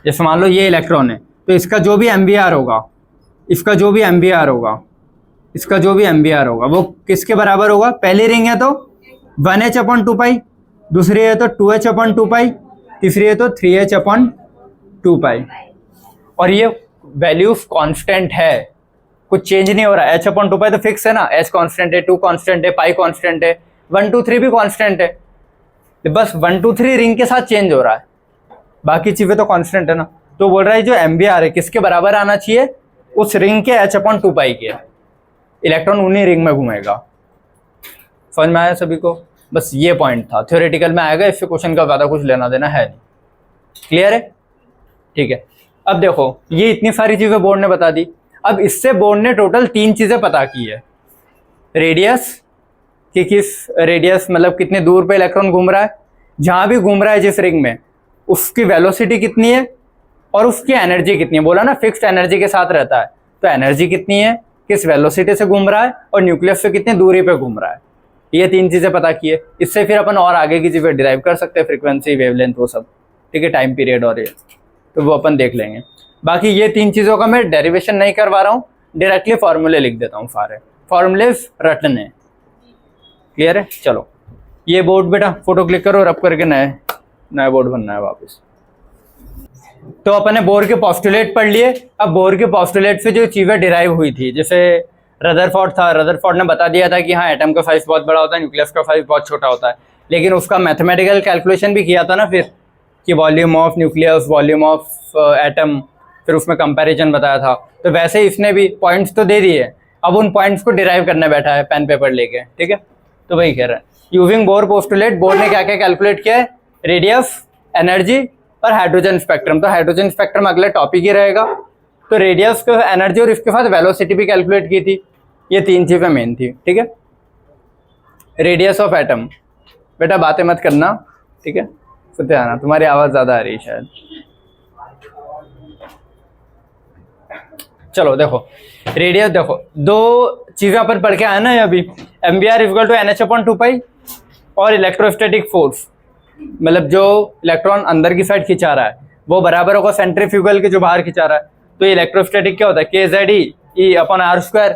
जैसे मान लो ये इलेक्ट्रॉन है तो इसका जो भी MVR होगा, इसका जो भी MVR होगा, इसका जो भी MVR होगा वो किसके बराबर होगा। पहली रिंग है तो 1h/2π, दूसरी है तो 2h/2π, तीसरी है तो 3h/2π। और ये वैल्यू कांस्टेंट है, कुछ चेंज नहीं हो रहा है। H/2π तो फिक्स है ना, H कांस्टेंट है, 2 कांस्टेंट है, पाई कांस्टेंट है, 1 2 3 भी कांस्टेंट है, बस 1 2 3 रिंग के साथ चेंज हो रहा है, बाकी चीजें तो कांस्टेंट है ना। तो बोल रहा है जो MVR है किसके बराबर आना चाहिए, उस रिंग के H/2π के। इलेक्ट्रॉन उन्हीं रिंग में घूमेगा। समझ में आया सभी को? बस ये पॉइंट था, थ्योरेटिकल में आएगा, इससे क्वेश्चन का ज्यादा कुछ लेना देना है नहीं। क्लियर है? ठीक है। अब देखो ये इतनी सारी चीजें बोर्ड ने बता दी, अब इससे बोर्ड ने टोटल 3 चीजें पता की है। रेडियस कि किस रेडियस मतलब कितने दूर पे इलेक्ट्रॉन घूम रहा है, जहां भी घूम रहा है जिस रिंग में उसकी वेलोसिटी कितनी है और उसकी एनर्जी कितनी है। बोला ना फिक्स्ड एनर्जी के साथ रहता है, तो एनर्जी कितनी है, किस वेलोसिटी से घूम रहा है और न्यूक्लियस से कितनी दूरी पे घूम रहा है। ये 3 चीजें पता की है। इससे फिर अपन और आगे की चीजें डिराइव कर सकते हैं, फ्रीक्वेंसी, वेवलेंथ, वो सब, ठीक है, टाइम पीरियड और ये, तो वो अपन देख लेंगे। बाकी ये 3 चीजों का मैं डेरिवेशन नहीं करवा रहा हूँ, डायरेक्टली फॉर्मूले लिख देता हूँ, सारे फॉर्मूले रटने। क्लियर है? चलो ये बोर्ड बेटा फोटो क्लिक करो, रब करके नया बोर्ड बनना है वापस। तो अपन ने बोर के पोस्टुलेट पढ़ लिए। अब बोर के पोस्टुलेट से जो चीजें डिराइव हुई थी, जैसे रदरफोर्ड था, रदरफोर्ड ने बता दिया था कि हाँ एटम का साइज बहुत बड़ा होता है, न्यूक्लियस का साइज बहुत छोटा होता है। लेकिन उसका मैथमेटिकल कैलकुलेशन भी किया था ना फिर, कि volume of nucleus, volume of atom, फिर उसमें कंपैरिजन बताया था। तो वैसे ही इसने भी पॉइंट्स तो दे दिए, अब उन पॉइंट्स को डिराइव करने बैठा है पेन पेपर लेके, ठीक है। तो वही कह रहा है, यूजिंग बोर पोस्टुलेट, बोर ने क्या क्या कैलकुलेट किया है, रेडियस, एनर्जी और हाइड्रोजन स्पेक्ट्रम। तो हाइड्रोजन स्पेक्ट्रम अगला टॉपिक ही रहेगा। तो रेडियस को, एनर्जी और इसके साथ वेलोसिटी भी कैलकुलेट की थी। ये 3 चीजें मेन थी, ठीक है। रेडियस ऑफ एटम, बेटा बातें मत करना, ठीक है, सुनते आना, तुम्हारी आवाज ज्यादा आ रही है शायद। चलो देखो, रेडियस देखो, 2 चीजें अपन पढ़ के आए ना अभी, mvr इक्वल टू NH/2π और इलेक्ट्रोस्टैटिक फोर्स, मतलब जो इलेक्ट्रॉन अंदर की साइड खिंचा रहा है वो बराबर होगा सेंट्रीफ्यूगल के जो बाहर खिंचा रहा है। तो इलेक्ट्रोस्टैटिक क्या होता है, kZe/r²,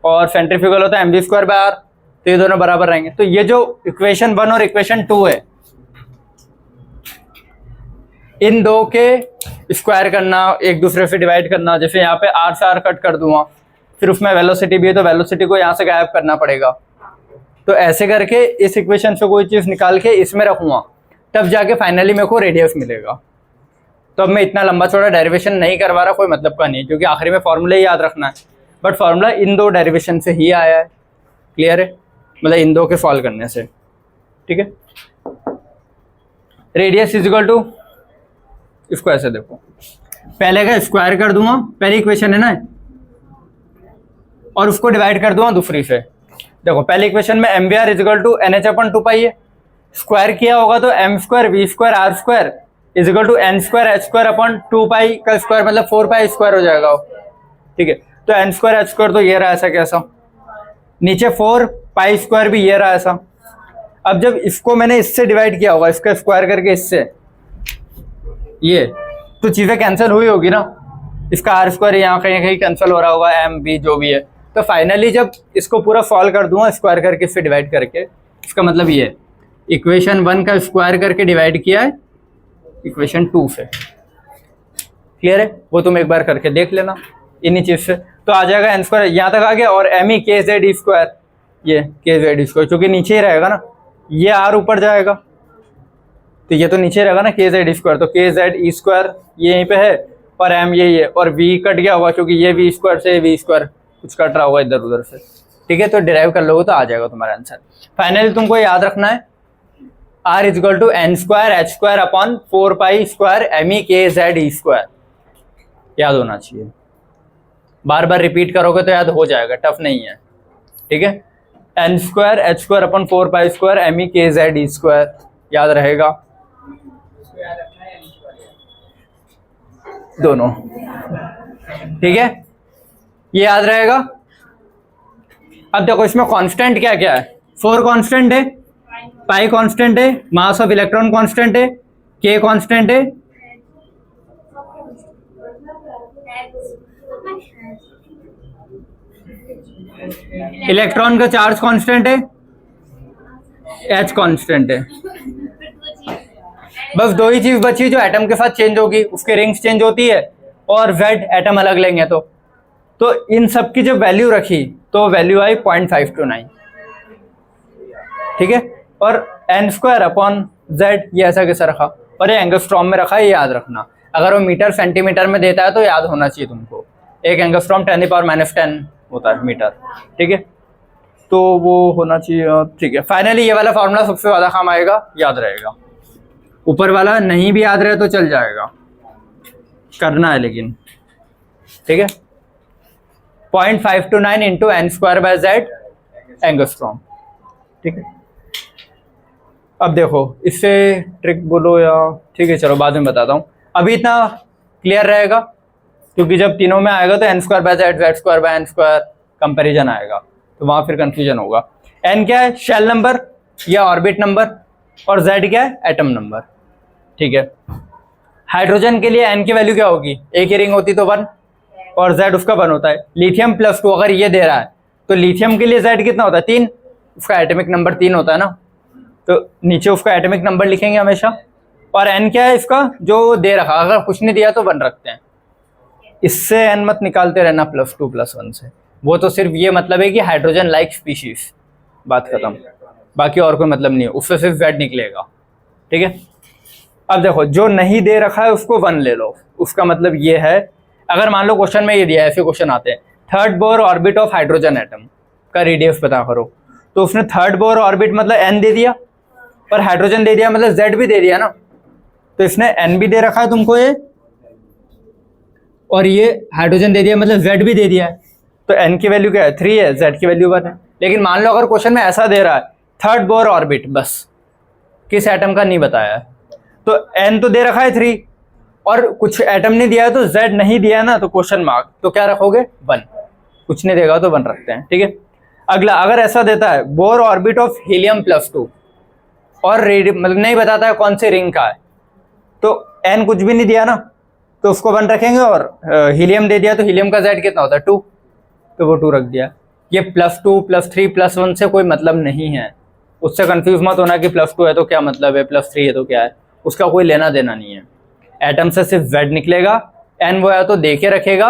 और सेंट्रीफ्यूगल होता है mv²/r। तो ये दोनों बराबर रहेंगे। तो ये जो इक्वेशन 1 और इक्वेशन 2 है, इन दो के स्क्वायर करना, एक दूसरे से डिवाइड करना। जैसे यहाँ पे r से r कट कर दूंगा, फिर उसमें वेलोसिटी भी है तो वेलोसिटी को यहाँ से गायब करना पड़ेगा। तो ऐसे करके इस इक्वेशन से कोई चीज निकाल के इसमें रखूंगा, तब जाके फाइनली मेरे को रेडियस मिलेगा। तो अब मैं इतना लंबा चौड़ा डेरिवेशन नहीं करवा रहा, कोई मतलब का नहीं, क्योंकि आखिरी में फॉर्मूला ही याद रखना है। बट फॉर्मूला इन 2 डेरिवेशन से ही आया है, क्लियर है, मतलब इन 2 के सॉल्व करने से, ठीक है। रेडियस इज इक्वल टू, इसको ऐसे देखो, पहले का स्क्वायर कर दूंगा, पहली इक्वेशन है ना, और उसको डिवाइड कर दूंगा दूसरी से। देखो पहले इक्वेशन में mvr is equal to NH/2π है, स्क्वायर किया होगा तो m²v²r² is equal to n²h²/2π का स्क्वायर, मतलब 4π² हो जाएगा, ठीक है। तो n²h² तो ये रहा ऐसा कैसा, नीचे 4π² भी ये रहा ऐसा। अब जब इसको मैंने इससे डिवाइड किया होगा, इसका स्क्वायर करके इससे, ये तो चीजें कैंसिल हुई होगी ना, इसका r² यहाँ कहीं कहीं कैंसिल हो रहा होगा, m v जो भी है। तो फाइनली जब इसको पूरा सॉल्व कर दूंगा स्क्वायर करके, इससे डिवाइड करके, इसका मतलब ये इक्वेशन 1 का स्क्वायर करके डिवाइड किया है इक्वेशन 2 से, क्लियर है। वो तुम एक बार करके देख लेना इन्हीं चीज से, तो आ जाएगा n², यहाँ तक आ गया। और m ही kZe², ये kZe², क्योंकि नीचे ही रहेगा ना, ये r ऊपर जाएगा तो ये तो नीचे रहेगा ना kZe², तो kZe² ये यहीं पे है, और m यही है, और v कट गया होगा क्योंकि ये v² से v² कुछ कट रहा होगा इधर उधर से, ठीक है। तो डिराइव कर लोगे तो आ जाएगा तुम्हारा आंसर। फाइनली तुमको याद रखना है r is equal to n²h²/4π² me kZe², याद होना चाहिए। बार बार रिपीट करोगे तो याद हो जाएगा, टफ नहीं है, ठीक है। n²h²/4π² me kZe², याद रहेगा दोनों, ठीक है, ये याद रहेगा। अब देखो इसमें कांस्टेंट क्या क्या है, 4 कांस्टेंट है, पाई कांस्टेंट है, मास ऑफ इलेक्ट्रॉन कांस्टेंट है, के कांस्टेंट है, इलेक्ट्रॉन का चार्ज कांस्टेंट है, एच कांस्टेंट है। बस 2 ही चीज बची जो एटम के साथ चेंज होगी, उसके रिंग्स चेंज होती है, और Z एटम अलग लेंगे तो इन सब की जब वैल्यू रखी तो वैल्यू आई 0.529, ठीक है। और n²/z ये ऐसा कैसा रखा, और ये एंगस्ट्रॉम में रखा है, ये याद रखना। अगर वो मीटर सेंटीमीटर में देता है तो याद होना चाहिए तुमको, एक एंगस्ट्रॉम 10⁻⁻10 होता है मीटर, ठीक है, तो वो होना चाहिए, ठीक है। फाइनली ये वाला फॉर्मूला सबसे ज्यादा काम आएगा, याद रहेगा। ऊपर वाला नहीं भी याद रहे तो चल जाएगा, करना है लेकिन, ठीक है। 0.529 इंटू n²/z एंगस्ट्रॉम, ठीक है। अब देखो इससे ट्रिक बोलो या, ठीक है चलो बाद में बताता हूँ, अभी इतना क्लियर रहेगा, क्योंकि जब तीनों में आएगा तो n²/z z²/n² कंपैरिजन आएगा, तो वहां फिर कंफ्यूजन होगा। n क्या है, शेल नंबर या ऑर्बिट नंबर, और z क्या है, एटम नंबर, ठीक है। हाइड्रोजन के लिए n की वैल्यू क्या होगी, एक ही रिंग होती तो 1, और z उसका 1 होता है। लिथियम +2 अगर ये दे रहा है तो लिथियम के लिए z कितना होता है, 3, उसका एटॉमिक नंबर 3 होता है ना, तो नीचे उसका एटॉमिक नंबर लिखेंगे हमेशा। और n क्या है इसका, जो दे रखा, अगर कुछ नहीं दिया तो 1 रखते हैं, इससे n मत निकालते रहना +2 + 1 से, वो तो सिर्फ ये मतलब है कि हाइड्रोजन लाइक स्पीशीज, बात खत्म, बाकी और कोई मतलब नहीं है, उससे सिर्फ Z निकलेगा, ठीक है। अब देखो जो नहीं दे रखा है उसको 1 ले लो, उसका मतलब ये है, अगर मान लो क्वेश्चन में ये दिया है, ऐसे क्वेश्चन आते हैं, third Bohr orbit of hydrogen atom का रेडियस पता करो, तो उसने थर्ड बोर ऑर्बिट मतलब n दे दिया और हाइड्रोजन दे दिया मतलब Z भी दे दिया ना, तो इसने n भी दे रखा है तुमको ये, और ये हाइड्रोजन दे दिया मतलब Z भी दे दिया है, तो n की वैल्यू क्या है 3 है, Z की वैल्यू 1 है। लेकिन मान लो अगर क्वेश्चन में ऐसा दे रहा है थर्ड बोर ऑर्बिट, बस किस एटम का नहीं बताया है, तो n तो दे रखा है 3 और कुछ एटम नहीं दिया है तो Z नहीं दिया है ना, तो क्वेश्चन मार्क, तो क्या रखोगे 1, कुछ नहीं देगा तो 1 रखते हैं, ठीक है। अगला अगर ऐसा देता है बोर ऑर्बिट ऑफ हीलियम +2 और मतलब नहीं बताता है कौन से रिंग का है, तो n कुछ भी नहीं दिया ना, तो उसको 1 रखेंगे, और हीलियम दे दिया तो हीलियम का Z कितना होता है 2, तो वो 2 रख दिया। ये +2 +3 +1 से कोई मतलब नहीं है, उससे कंफ्यूज मत होना कि +2 है तो क्या मतलब है, +3 है तो क्या है, उसका कोई लेना देना नहीं है। एटम से सिर्फ Z निकलेगा, n वो या तो दे के रखेगा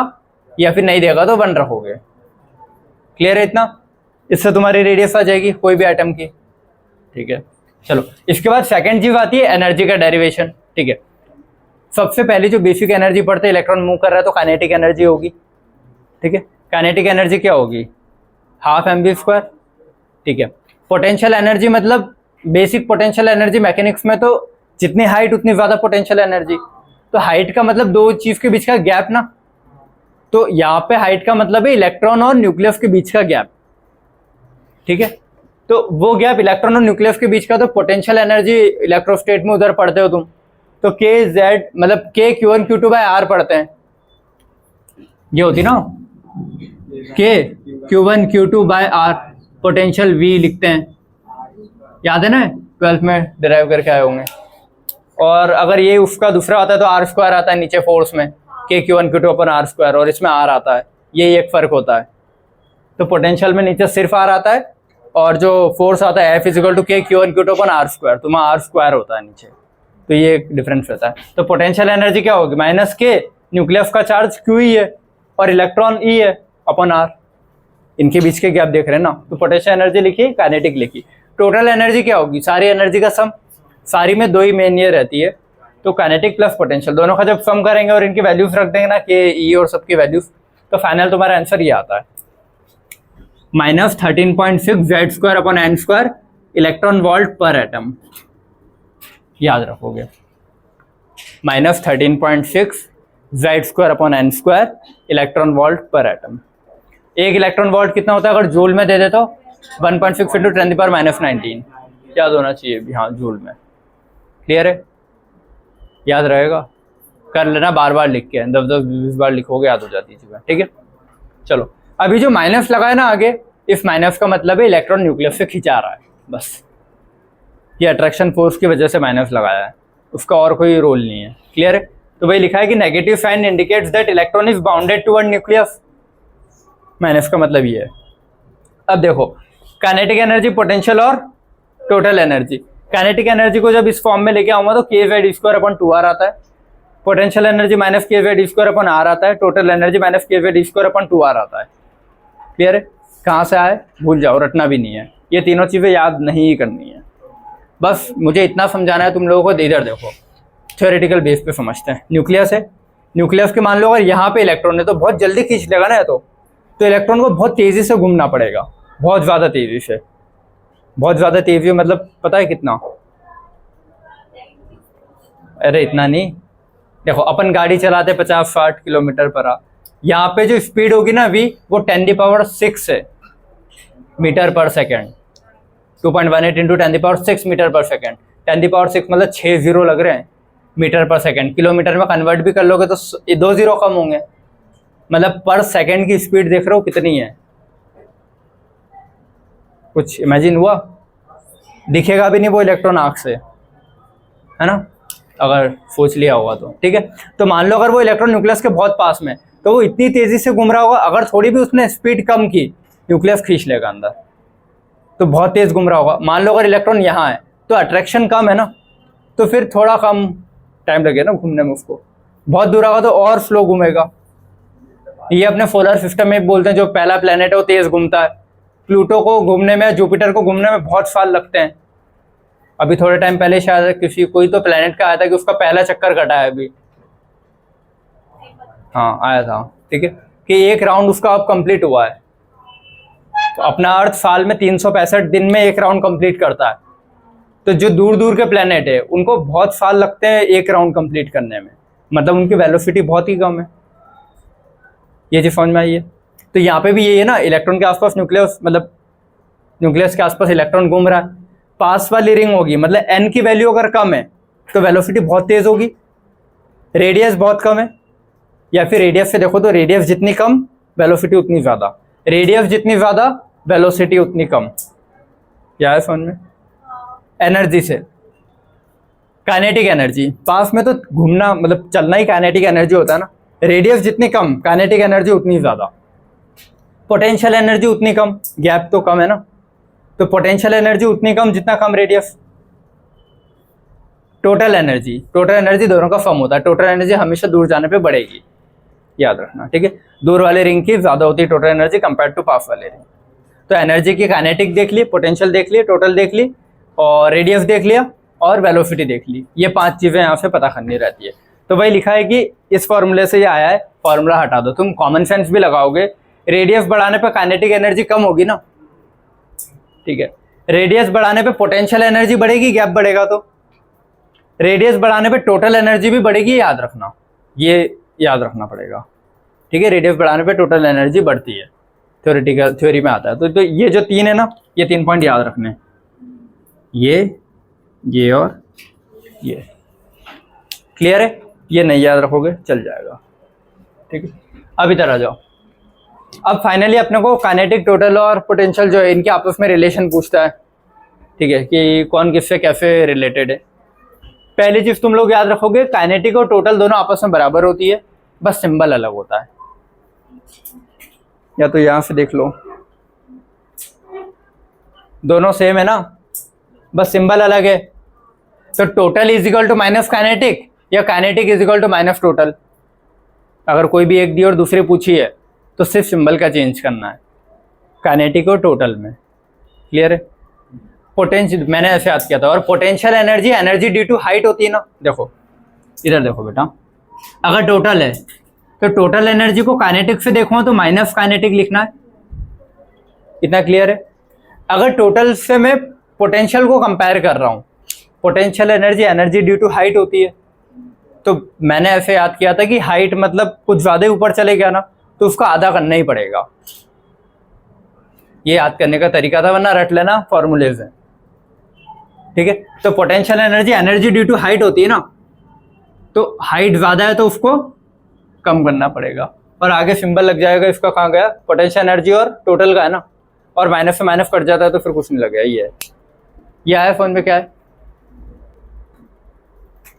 या फिर नहीं देगा तो 1 रखोगे। क्लियर है इतना? इससे तुम्हारी रेडियस आ जाएगी कोई भी एटम की, ठीक है। चलो इसके बाद सेकंड चीज आती है एनर्जी का डेरिवेशन, ठीक है। सबसे पहले जो बेसिक एनर्जी पढ़ते हैं, इलेक्ट्रॉन मूव कर रहा है तो काइनेटिक एनर्जी होगी, ठीक है। काइनेटिक एनर्जी क्या होगी, हाफ mv², ठीक है। पोटेंशियल एनर्जी मतलब बेसिक पोटेंशियल एनर्जी मैकेनिक्स में तो जितनी हाइट उतनी ज्यादा पोटेंशियल एनर्जी, तो हाइट का मतलब दो चीज के बीच का गैप ना, तो यहाँ पे हाइट का मतलब है इलेक्ट्रॉन और न्यूक्लियस के बीच का गैप, ठीक है। तो वो गैप इलेक्ट्रॉन और न्यूक्लियस के बीच का, तो पोटेंशियल एनर्जी इलेक्ट्रोस्टेट में उधर पढ़ते हो तुम, तो kz मतलब k q1 q2 by r पढ़ते हैं, ये होती ना k q1 q2 by r, potential v लिखते हैं, याद है ना 12th में डिराइव करके आए होंगे। और अगर ये उसका दूसरा आता है तो r² आता है नीचे फोर्स में, k q1 q2 अपन r², और इसमें r आता है, ये एक फर्क होता है। तो पोटेंशियल में नीचे सिर्फ r आता है और जो फोर्स आता है F = k q1 q2 अपन r², तो वहाँ r² होता है नीचे, तो ये एक डिफरेंस रहता है। तो पोटेंशियल एनर्जी क्या होगी, -k, न्यूक्लियस का चार्ज q ही है और इलेक्ट्रॉन e है अपन r, इनके बीच के गैप देख रहे हैं ना, तो पोटेंशियल एनर्जी लिखिए, काइनेटिक लिखिए। टोटल एनर्जी क्या होगी, सारी एनर्जी का सम, सारी में 2 ही मेन ये रहती है, तो काइनेटिक प्लस पोटेंशियल दोनों का जब सम करेंगे और इनकी वैल्यूज रख देंगे ना के ई और सबकी वैल्यूज, तो फाइनल तुम्हारा आंसर ये आता है -13.6 Z² अपन n² इलेक्ट्रॉन वोल्ट पर एटम, याद रखोगे -13.6 Z² अपन n² इलेक्ट्रॉन वोल्ट पर एटम। एक इलेक्ट्रॉन वोल्ट कितना होता है अगर जूल में दे दे तो 1.6 × 10⁻⁻19 याद होना चाहिए भी, हाँ जूल में। क्लियर है, याद रहेगा, कर लेना बार बार लिख के, 10-20 बार लिखोगे याद हो जाती है चीजें, ठीक है। चलो अभी जो माइनस लगा है ना आगे, इस माइनस का मतलब है इलेक्ट्रॉन न्यूक्लियस से खिंचा रहा है, बस ये अट्रैक्शन फोर्स की वजह से माइनस लगाया है, उसका और कोई रोल नहीं है। क्लियर है, तो भाई लिखा है कि negative sign indicates that electron is bounded toward nucleus, minus का मतलब ये है। अब देखो काइनेटिक एनर्जी, पोटेंशियल और टोटल एनर्जी। काइनेटिक एनर्जी को जब इस फॉर्म में लेके आऊंगा तो kz² अपन 2r आता है, पोटेंशियल एनर्जी -kz² अपन r आता है, टोटल एनर्जी -kz² अपन 2r आता है। क्लियर है, कहाँ से आए भूल जाओ, रटना भी नहीं है, ये तीनों चीजें याद नहीं करनी है, बस मुझे इतना समझाना है तुम लोगों को। इधर देखो थ्योरेटिकल बेस पे समझते हैं। न्यूक्लियस है, न्यूक्लियस के मान लो अगर यहाँ पे इलेक्ट्रॉन है तो बहुत जल्दी खींच लेगा ना, तो इलेक्ट्रॉन को बहुत तेजी से घूमना पड़ेगा, बहुत ज्यादा तेजी से, बहुत ज्यादा तेजी मतलब पता है कितना, अरे इतना नहीं, देखो अपन गाड़ी चलाते 50-60 km/h, यहाँ पे जो स्पीड होगी ना v, वो 10⁻6 है मीटर पर सेकेंड, 2.18 × 10⁻6 मीटर पर सेकेंड, 10⁻6 मतलब 6 0 लग रहे हैं मीटर पर सेकेंड, किलोमीटर में कन्वर्ट भी कर लोगे तो 2 0 कम होंगे, मतलब पर सेकेंड की स्पीड देख रहे हो कितनी है, कुछ इमेजिन हुआ, दिखेगा भी नहीं वो इलेक्ट्रॉन आँख से, है ना, अगर सोच लिया होगा तो, ठीक है। तो मान लो अगर वो इलेक्ट्रॉन न्यूक्लियस के बहुत पास में, तो वो इतनी तेजी से घूम रहा होगा, अगर थोड़ी भी उसने स्पीड कम की न्यूक्लियस खींच लेगा अंदर, तो बहुत तेज घूम रहा होगा। मान लो अगर इलेक्ट्रॉन यहाँ है तो अट्रैक्शन कम है ना, तो फिर थोड़ा कम टाइम लगेगा ना घूमने में, उसको बहुत दूर होगा तो और स्लो घूमेगा। ये अपने सोलर सिस्टम में बोलते हैं जो पहला प्लेनेट है वो तेज घूमता है, प्लूटो को घूमने में, जुपिटर को घूमने में बहुत साल लगते हैं। अभी थोड़े टाइम पहले शायद कोई तो प्लेनेट का आया था कि उसका पहला चक्कर कटा है अभी, हाँ आया था, ठीक है, कि एक राउंड उसका अब कंप्लीट हुआ है। तो अपना अर्थ साल में 365 दिन में एक राउंड कंप्लीट करता है। तो जो दूर दूर के प्लेनेट है उनको बहुत साल लगते हैं एक राउंड कंप्लीट करने में, मतलब उनकी वेलोसिटी बहुत ही कम है। ये चीज समझ में आई है। तो यहाँ पे भी ये है ना, इलेक्ट्रॉन के आसपास न्यूक्लियस, मतलब न्यूक्लियस के आसपास इलेक्ट्रॉन घूम रहा है, पास वाली रिंग होगी, मतलब n की वैल्यू अगर कम है तो वेलोसिटी बहुत तेज होगी, रेडियस बहुत कम है, या फिर रेडियस से देखो तो रेडियस जितनी कम वेलोसिटी उतनी ज्यादा, रेडियस जितनी ज्यादा वेलोसिटी उतनी कम। क्या है समझ में? एनर्जी से, काइनेटिक एनर्जी, पास में तो घूमना मतलब चलना ही काइनेटिक एनर्जी होता है ना, रेडियस जितनी कम काइनेटिक एनर्जी उतनी ज्यादा, पोटेंशियल एनर्जी उतनी कम, गैप तो कम है ना, तो पोटेंशियल एनर्जी उतनी कम जितना कम रेडियस। टोटल एनर्जी दोनों का सम होता है, टोटल एनर्जी हमेशा दूर जाने पे बढ़ेगी, याद रखना, ठीक है। दूर वाले रिंग की ज्यादा होती है टोटल एनर्जी कंपेयर टू पास वाले रिंग। तो एनर्जी की काइनेटिक देख ली, पोटेंशियल देख ली, टोटल देख ली, और रेडियस देख लिया, और वेलोसिटी देख ली। ये 5 चीजें यहाँ से पता करनी रहती है। तो वही लिखा है कि इस फॉर्मूले से ये आया है, फॉर्मूला हटा दो। तुम कॉमन सेंस भी लगाओगे, रेडियस बढ़ाने पे काइनेटिक एनर्जी कम होगी ना, ठीक है। रेडियस बढ़ाने पे पोटेंशियल एनर्जी बढ़ेगी, गैप बढ़ेगा, तो रेडियस बढ़ाने पे टोटल एनर्जी भी बढ़ेगी, याद रखना, ये याद रखना पड़ेगा, ठीक है। रेडियस बढ़ाने पे टोटल एनर्जी बढ़ती है, थ्योरी में आता है। तो ये जो 3 है ना, ये 3 पॉइंट याद रखने, ये और ये, क्लियर है? ये नहीं याद रखोगे चल जाएगा, ठीक है। अब इधर आ जाओ। अब फाइनली अपने को काइनेटिक, टोटल और पोटेंशियल जो है इनके आपस में रिलेशन पूछता है, ठीक है, कि कौन किससे कैसे रिलेटेड है। पहली चीज तुम लोग याद रखोगे, काइनेटिक और टोटल दोनों आपस में बराबर होती है, बस सिंबल अलग होता है। या तो यहां से देख लो, दोनों सेम है ना, बस सिंबल अलग है। तो total is equal to minus kinetic, या kinetic is equal to minus total. अगर कोई भी एक दी और दूसरी पूछी है तो सिर्फ सिंबल का चेंज करना है, काइनेटिक और टोटल में, क्लियर है। पोटेंशियल मैंने ऐसे याद किया था। और potential energy due to height होती है ना, देखो इधर देखो बेटा, अगर टोटल है तो टोटल एनर्जी को काइनेटिक से देखो तो माइनस काइनेटिक लिखना है, इतना क्लियर है। अगर टोटल से मैं पोटेंशियल को कंपेयर कर रहा हूँ, potential energy due to height होती है, तो मैंने ऐसे याद किया था कि हाइट मतलब कुछ ज्यादा ऊपर चले गया ना, तो उसको आधा करना ही पड़ेगा। ये याद करने का तरीका था, वरना रट लेना फॉर्मूले से, ठीक है। तो potential energy due to height होती है ना, तो हाइट ज्यादा है तो उसको कम करना पड़ेगा, और आगे सिंबल लग जाएगा, इसका कहाँ गया, पोटेंशियल एनर्जी और टोटल का है ना, और माइनस से माइनस कट जाता है तो फिर कुछ नहीं लगेगा। ये आया फोन में, क्या है,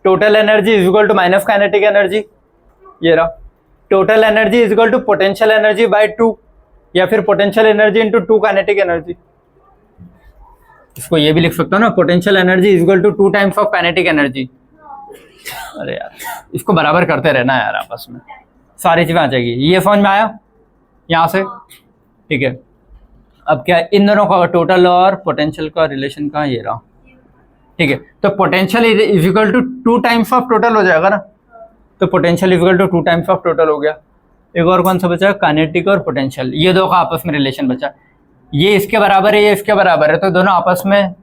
total energy is equal to minus kinetic energy, ये रहा। Total energy is equal to potential energy by 2, या फिर potential energy into 2 kinetic energy. इसको ये भी लिख सकता हूँ ना, potential energy is equal to 2 times of kinetic energy. अरे यार, इसको बराबर करते रहना यार आपस में, सारी चीजें आ जाएगी। ये समझ में आया यहाँ से, ठीक है। अब क्या, इन दोनों का टोटल और पोटेंशियल का रिलेशन का ये रहा, ठीक है। तो potential is equal to 2 times of total हो जाएगा ना, तो potential is equal to 2 times of total हो गया। एक और कौन सा बचा, काइनेटिक और पोटेंशियल, ये दो का आपस में रिलेशन बचा, ये इसके बराबर है, ये इसके बराबर है, तो दोनों आपस में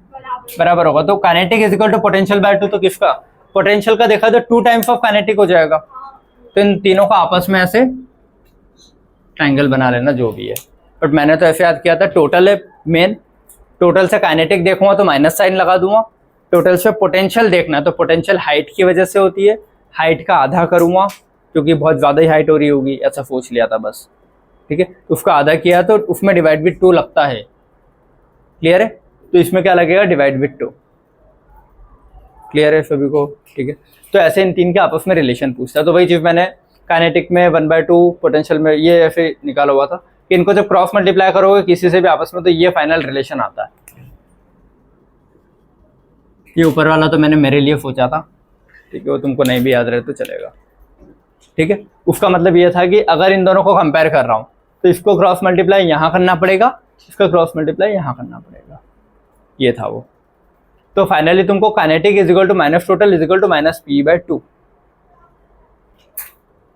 बराबर होगा। तो kinetic is equal to potential by 2, तो किसका, पोटेंशियल का देखा तो 2 टाइम्स ऑफ काइनेटिक हो जाएगा। तो इन तीनों का आपस में ऐसे ट्रायंगल बना लेना जो भी है। बट मैंने तो ऐसे याद किया था, टोटल है मेन, टोटल से काइनेटिक देखूंगा तो माइनस साइन लगा दूंगा, टोटल से पोटेंशियल देखना तो पोटेंशियल हाइट की वजह से होती है, हाइट का आधा करूंगा क्योंकि बहुत ज़्यादा ही हाइट हो रही होगी, ऐसा सोच लिया था बस, ठीक है। उसका आधा किया तो उसमें डिवाइड विद 2 लगता है, क्लियर है। तो इसमें क्या लगेगा, डिवाइड विद 2, क्लियर है सभी को, ठीक है। तो ऐसे इन तीन के आपस में रिलेशन पूछता है। तो वही चीज़ मैंने काइनेटिक में 1/2, पोटेंशियल में ये ऐसे निकाला हुआ था कि इनको जब क्रॉस मल्टीप्लाई करोगे किसी से भी आपस में तो ये फाइनल रिलेशन आता है। ये ऊपर वाला तो मैंने मेरे लिए सोचा था, ठीक है, वो तुमको नहीं भी याद रहे तो चलेगा, ठीक है। उसका मतलब ये था कि अगर इन दोनों को कंपेयर कर रहा हूँ तो इसको क्रॉस मल्टीप्लाई यहाँ करना पड़ेगा इसका क्रॉस मल्टीप्लाई यहाँ करना पड़ेगा, ये था वो। तो फाइनली तुमको kinetic is equal to minus total is equal to minus p/2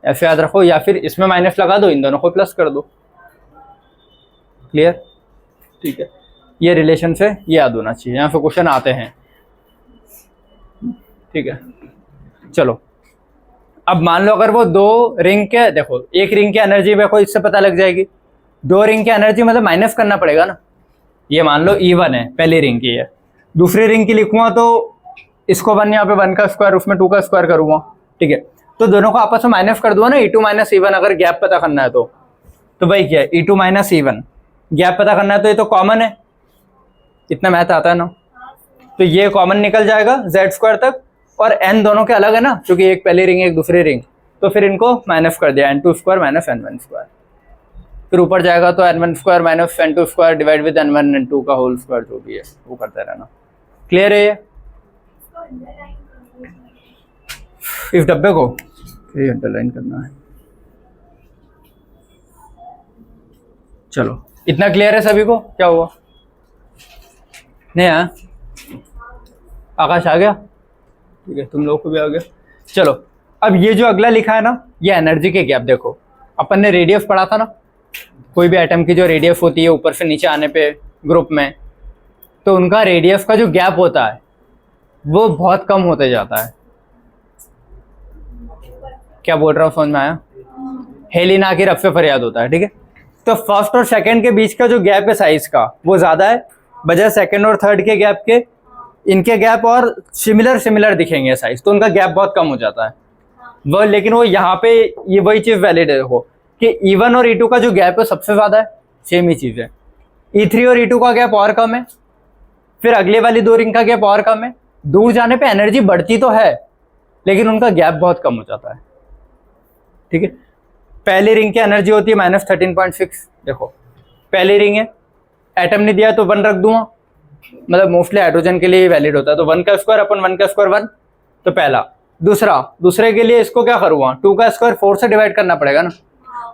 ऐसे याद रखो, या फिर इसमें माइनस लगा दो, इन दोनों को प्लस कर दो। क्लियर? ठीक है, ये रिलेशन से ये याद होना चाहिए, यहाँ पे क्वेश्चन आते हैं। ठीक है, चलो अब मान लो अगर वो दो रिंग के, देखो एक रिंग की एनर्जी मेरे को इससे पता लग जाएगी, दो रिंग की एनर्जी मतलब माइनस करना पड़ेगा ना। ये मान लो E1 है, पहली रिंग की है, दूसरी रिंग की लिखूंगा तो इसको 1 यहाँ पे 1 का स्क्वायर, उसमें 2 का स्क्वायर करूंगा। ठीक है, तो दोनों को आपस में माइनस कर दूंगा ना, E2 माइनस E1 अगर गैप पता करना है तो भाई क्या है, E2 माइनस E1 गैप पता करना है तो ये तो कॉमन है, इतना मैथ आता है ना, तो ये कॉमन निकल जाएगा z² तक, और n दोनों के अलग है ना, क्योंकि एक पहली रिंग एक दूसरी रिंग, तो फिर इनको माइनस कर दिया, n2² माइनस n1², फिर ऊपर जाएगा तो n1² minus n2² divide with n1 n2 का होल स्क्वायर, जो भी है वो करते रहना। क्लियर है ये? इस डब्बे को ये अंडरलाइन करना है। चलो इतना क्लियर है सभी को? क्या हुआ? नहीं आया? आकाश आ गया? ठीक है, तुम लोग को भी आ गया। चलो अब ये जो अगला लिखा है ना, ये एनर्जी के गैप। देखो अपन ने रेडियस पढ़ा था ना, कोई भी एटम की जो रेडियस होती है ऊपर से नीचे आने पे ग्रुप में, तो उनका रेडियस का जो गैप होता है वो बहुत कम होते जाता है। क्या बोल रहा हूँ, समझ में आया? हेलिना की रफ से फरियाद होता है। ठीक है, तो फर्स्ट और सेकंड के बीच का जो गैप है साइज का वो ज्यादा है बजाय सेकंड और थर्ड के गैप के। इनके गैप और सिमिलर दिखेंगे साइज, तो उनका गैप बहुत कम हो जाता है वो। लेकिन वो यहाँ पे ये वही चीज वैलिड है, देखो कि E1 और E2 का जो गैप है सबसे ज्यादा है, सेम ही चीज है। E3 और E2 का गैप और कम है, फिर अगले वाली दो रिंग का गैप और कम है। दूर जाने पे एनर्जी बढ़ती तो है लेकिन उनका गैप बहुत कम हो जाता है। ठीक है, पहली रिंग की एनर्जी होती है -13.6। देखो पहली रिंग है, एटम ने दिया तो 1 रख दूंगा, मतलब मोस्टली हाइड्रोजन के लिए वैलिड होता है, तो 1 का स्क्वायर अपन 1 का स्क्वायर 1, तो पहला। दूसरे के लिए इसको क्या करूँगा, 2 का स्क्वायर 4 से डिवाइड करना पड़ेगा ना,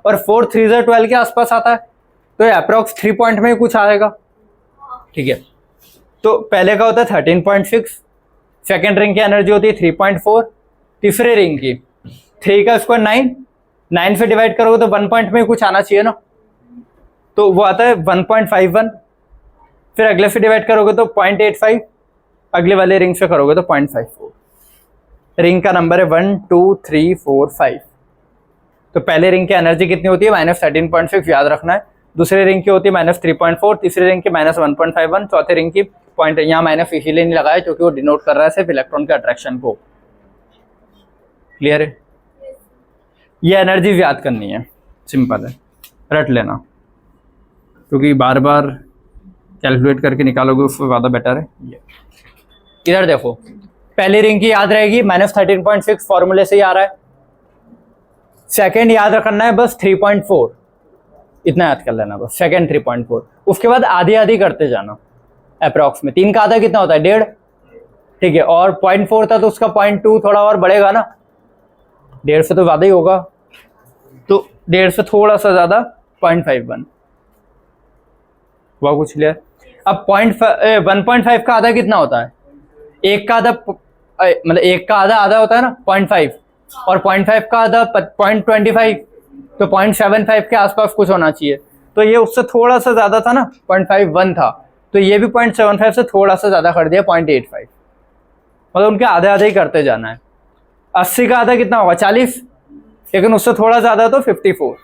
और 4 3 12 के आसपास आता है, तो ये अप्रॉक्स 3 पॉइंट में ही कुछ आएगा। ठीक है, तो पहले का होता है 13.6, सेकेंड रिंग की एनर्जी होती है 3.4, तीसरे रिंग की 3 का स्क्वायर 9 से डिवाइड करोगे तो 1 पॉइंट में कुछ आना चाहिए ना, तो वो आता है 1.51, फिर अगले से डिवाइड करोगे तो 0.85, अगले वाले रिंग से करोगे तो 0.54। रिंग का नंबर है 1 2 3 4 5। तो पहले रिंग की एनर्जी कितनी होती है, -13.6 याद रखना है, दूसरे रिंग की होती है -3.4, तीसरे रिंग की -1.51, चौथे रिंग की पॉइंट यहाँ माइनस इसीलिए नहीं लगाया क्योंकि वो डिनोट कर रहा है सिर्फ इलेक्ट्रॉन के अट्रैक्शन को। क्लियर है? ये एनर्जी याद करनी है, सिंपल है, रट लेना, क्योंकि बार बार कैलकुलेट करके निकालोगे उससे ज़्यादा बेटर है। ये इधर देखो, पहली रिंग की याद रहेगी -13.6 फॉर्मूले से ही आ रहा है, सेकेंड याद रखना है बस 3.4, इतना याद कर लेना बस, सेकेंड 3.4, उसके बाद आधी आधी करते जाना अप्रॉक्स में। 3 का आधा कितना होता है, 1.5। ठीक है, और 0.4 था तो उसका 0.2 थोड़ा और बढ़ेगा ना, 1.5 से तो ज़्यादा ही होगा, तो 1.5 से थोड़ा सा ज़्यादा 0.51 हुआ। कुछ क्लियर? अब 1.5 का आधा कितना होता है, एक का आधा मतलब एक का आधा होता है ना 0.5, और 0.5 का आधा 0.25, तो 0.75 के आसपास कुछ होना चाहिए। तो ये उससे थोड़ा सा ज़्यादा था ना, 0.51 था, तो ये भी 0.75 से थोड़ा सा ज़्यादा कर दिया 0.85, मतलब उनके आधे आधे ही करते जाना है। 80 का आधा कितना होगा, 40, लेकिन उससे थोड़ा ज़्यादा तो 54।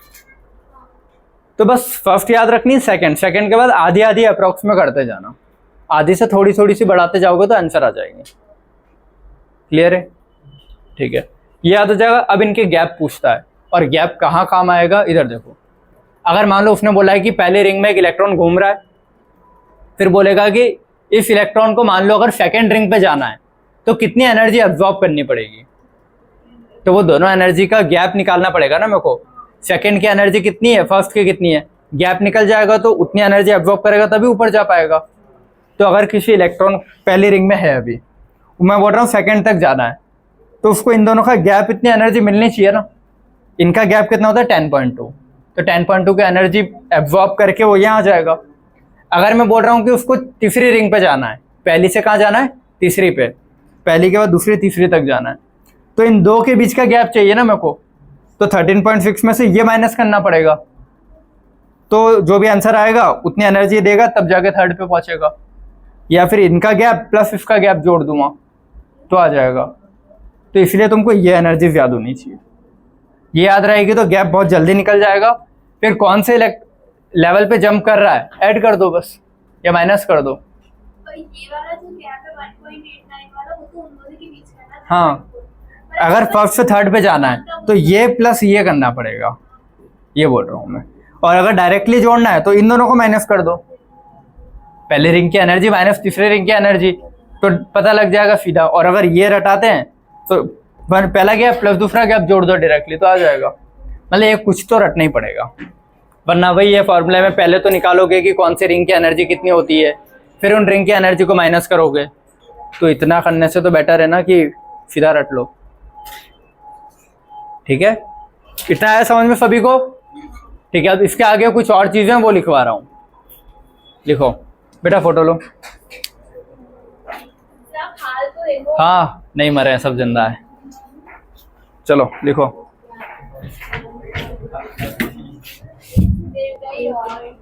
तो बस फर्स्ट याद रखनी, सेकंड के बाद आधी आधी अप्रॉक्स में करते जाना, आधी से थोड़ी थोड़ी सी बढ़ाते जाओगे तो आंसर आ जाएंगे। क्लियर है? ठीक है, ये याद हो जाएगा। अब इनके गैप पूछता है, और गैप कहाँ काम आएगा, इधर देखो। अगर मान लो उसने बोला है कि पहले रिंग में एक इलेक्ट्रॉन घूम रहा है, फिर बोलेगा कि इस इलेक्ट्रॉन को मान लो अगर सेकेंड रिंग पे जाना है तो कितनी एनर्जी एब्जॉर्ब करनी पड़ेगी, तो वो दोनों एनर्जी का गैप निकालना पड़ेगा ना मेरे को। सेकेंड की एनर्जी कितनी है, फर्स्ट की कितनी है, गैप निकल जाएगा तो उतनी एनर्जी एब्जॉर्ब करेगा तभी ऊपर जा पाएगा। तो अगर किसी इलेक्ट्रॉन पहली रिंग में है, अभी मैं बोल रहा हूँ सेकेंड तक जाना है, तो उसको इन दोनों का गैप इतनी एनर्जी मिलनी चाहिए ना। इनका गैप कितना होता है 10.2, तो 10.2 की एनर्जी एब्जॉर्ब करके वो यहाँ आ जाएगा। अगर मैं बोल रहा हूँ कि उसको तीसरी रिंग पे जाना है, पहली से कहाँ जाना है, तीसरी पे, पहली के बाद दूसरी तीसरी तक जाना है, तो इन दो के बीच का गैप चाहिए ना मेरे को, तो 13.6 में से ये माइनस करना पड़ेगा, तो जो भी आंसर आएगा उतनी एनर्जी देगा तब जाके थर्ड पे पहुंचेगा, या फिर इनका गैप प्लस इसका गैप जोड़ दूंगा तो आ जाएगा। तो इसलिए तुमको ये एनर्जी याद होनी चाहिए, ये याद रहेगी तो गैप बहुत जल्दी निकल जाएगा। फिर कौन से लेवल पे जंप कर रहा है ऐड कर दो बस, या माइनस कर दो। तो ये वाला जो गैप है 1.89 वाला, वो तो उन दोनों के बीच का है ना। हाँ, अगर फर्स्ट से थर्ड पे जाना है तो ये प्लस ये करना पड़ेगा, ये बोल रहा हूँ मैं। और अगर डायरेक्टली जोड़ना है तो इन दोनों को माइनस कर दो, पहले रिंग की एनर्जी माइनस तीसरे रिंग की एनर्जी, तो पता लग जाएगा सीधा। और अगर ये रटाते हैं तो पहला गैप प्लस दूसरा गैप जोड़ दो डायरेक्टली तो आ जाएगा। मतलब ये कुछ तो रटना ही पड़ेगा, वरना वही ये फॉर्मूला में पहले तो निकालोगे कि कौन सी रिंग की एनर्जी कितनी होती है, फिर उन रिंग की एनर्जी को माइनस करोगे, तो इतना करने से तो बेटर है ना कि सीधा रट लो। ठीक है, इतना आया समझ में सभी को? ठीक है, अब इसके आगे कुछ और चीजें वो लिखवा रहा हूँ। लिखो बेटा, फोटो लो। सब हाल तो देखो। हाँ, नहीं मरे हैं, सब जिंदा है। चलो लिखो। फिर गई और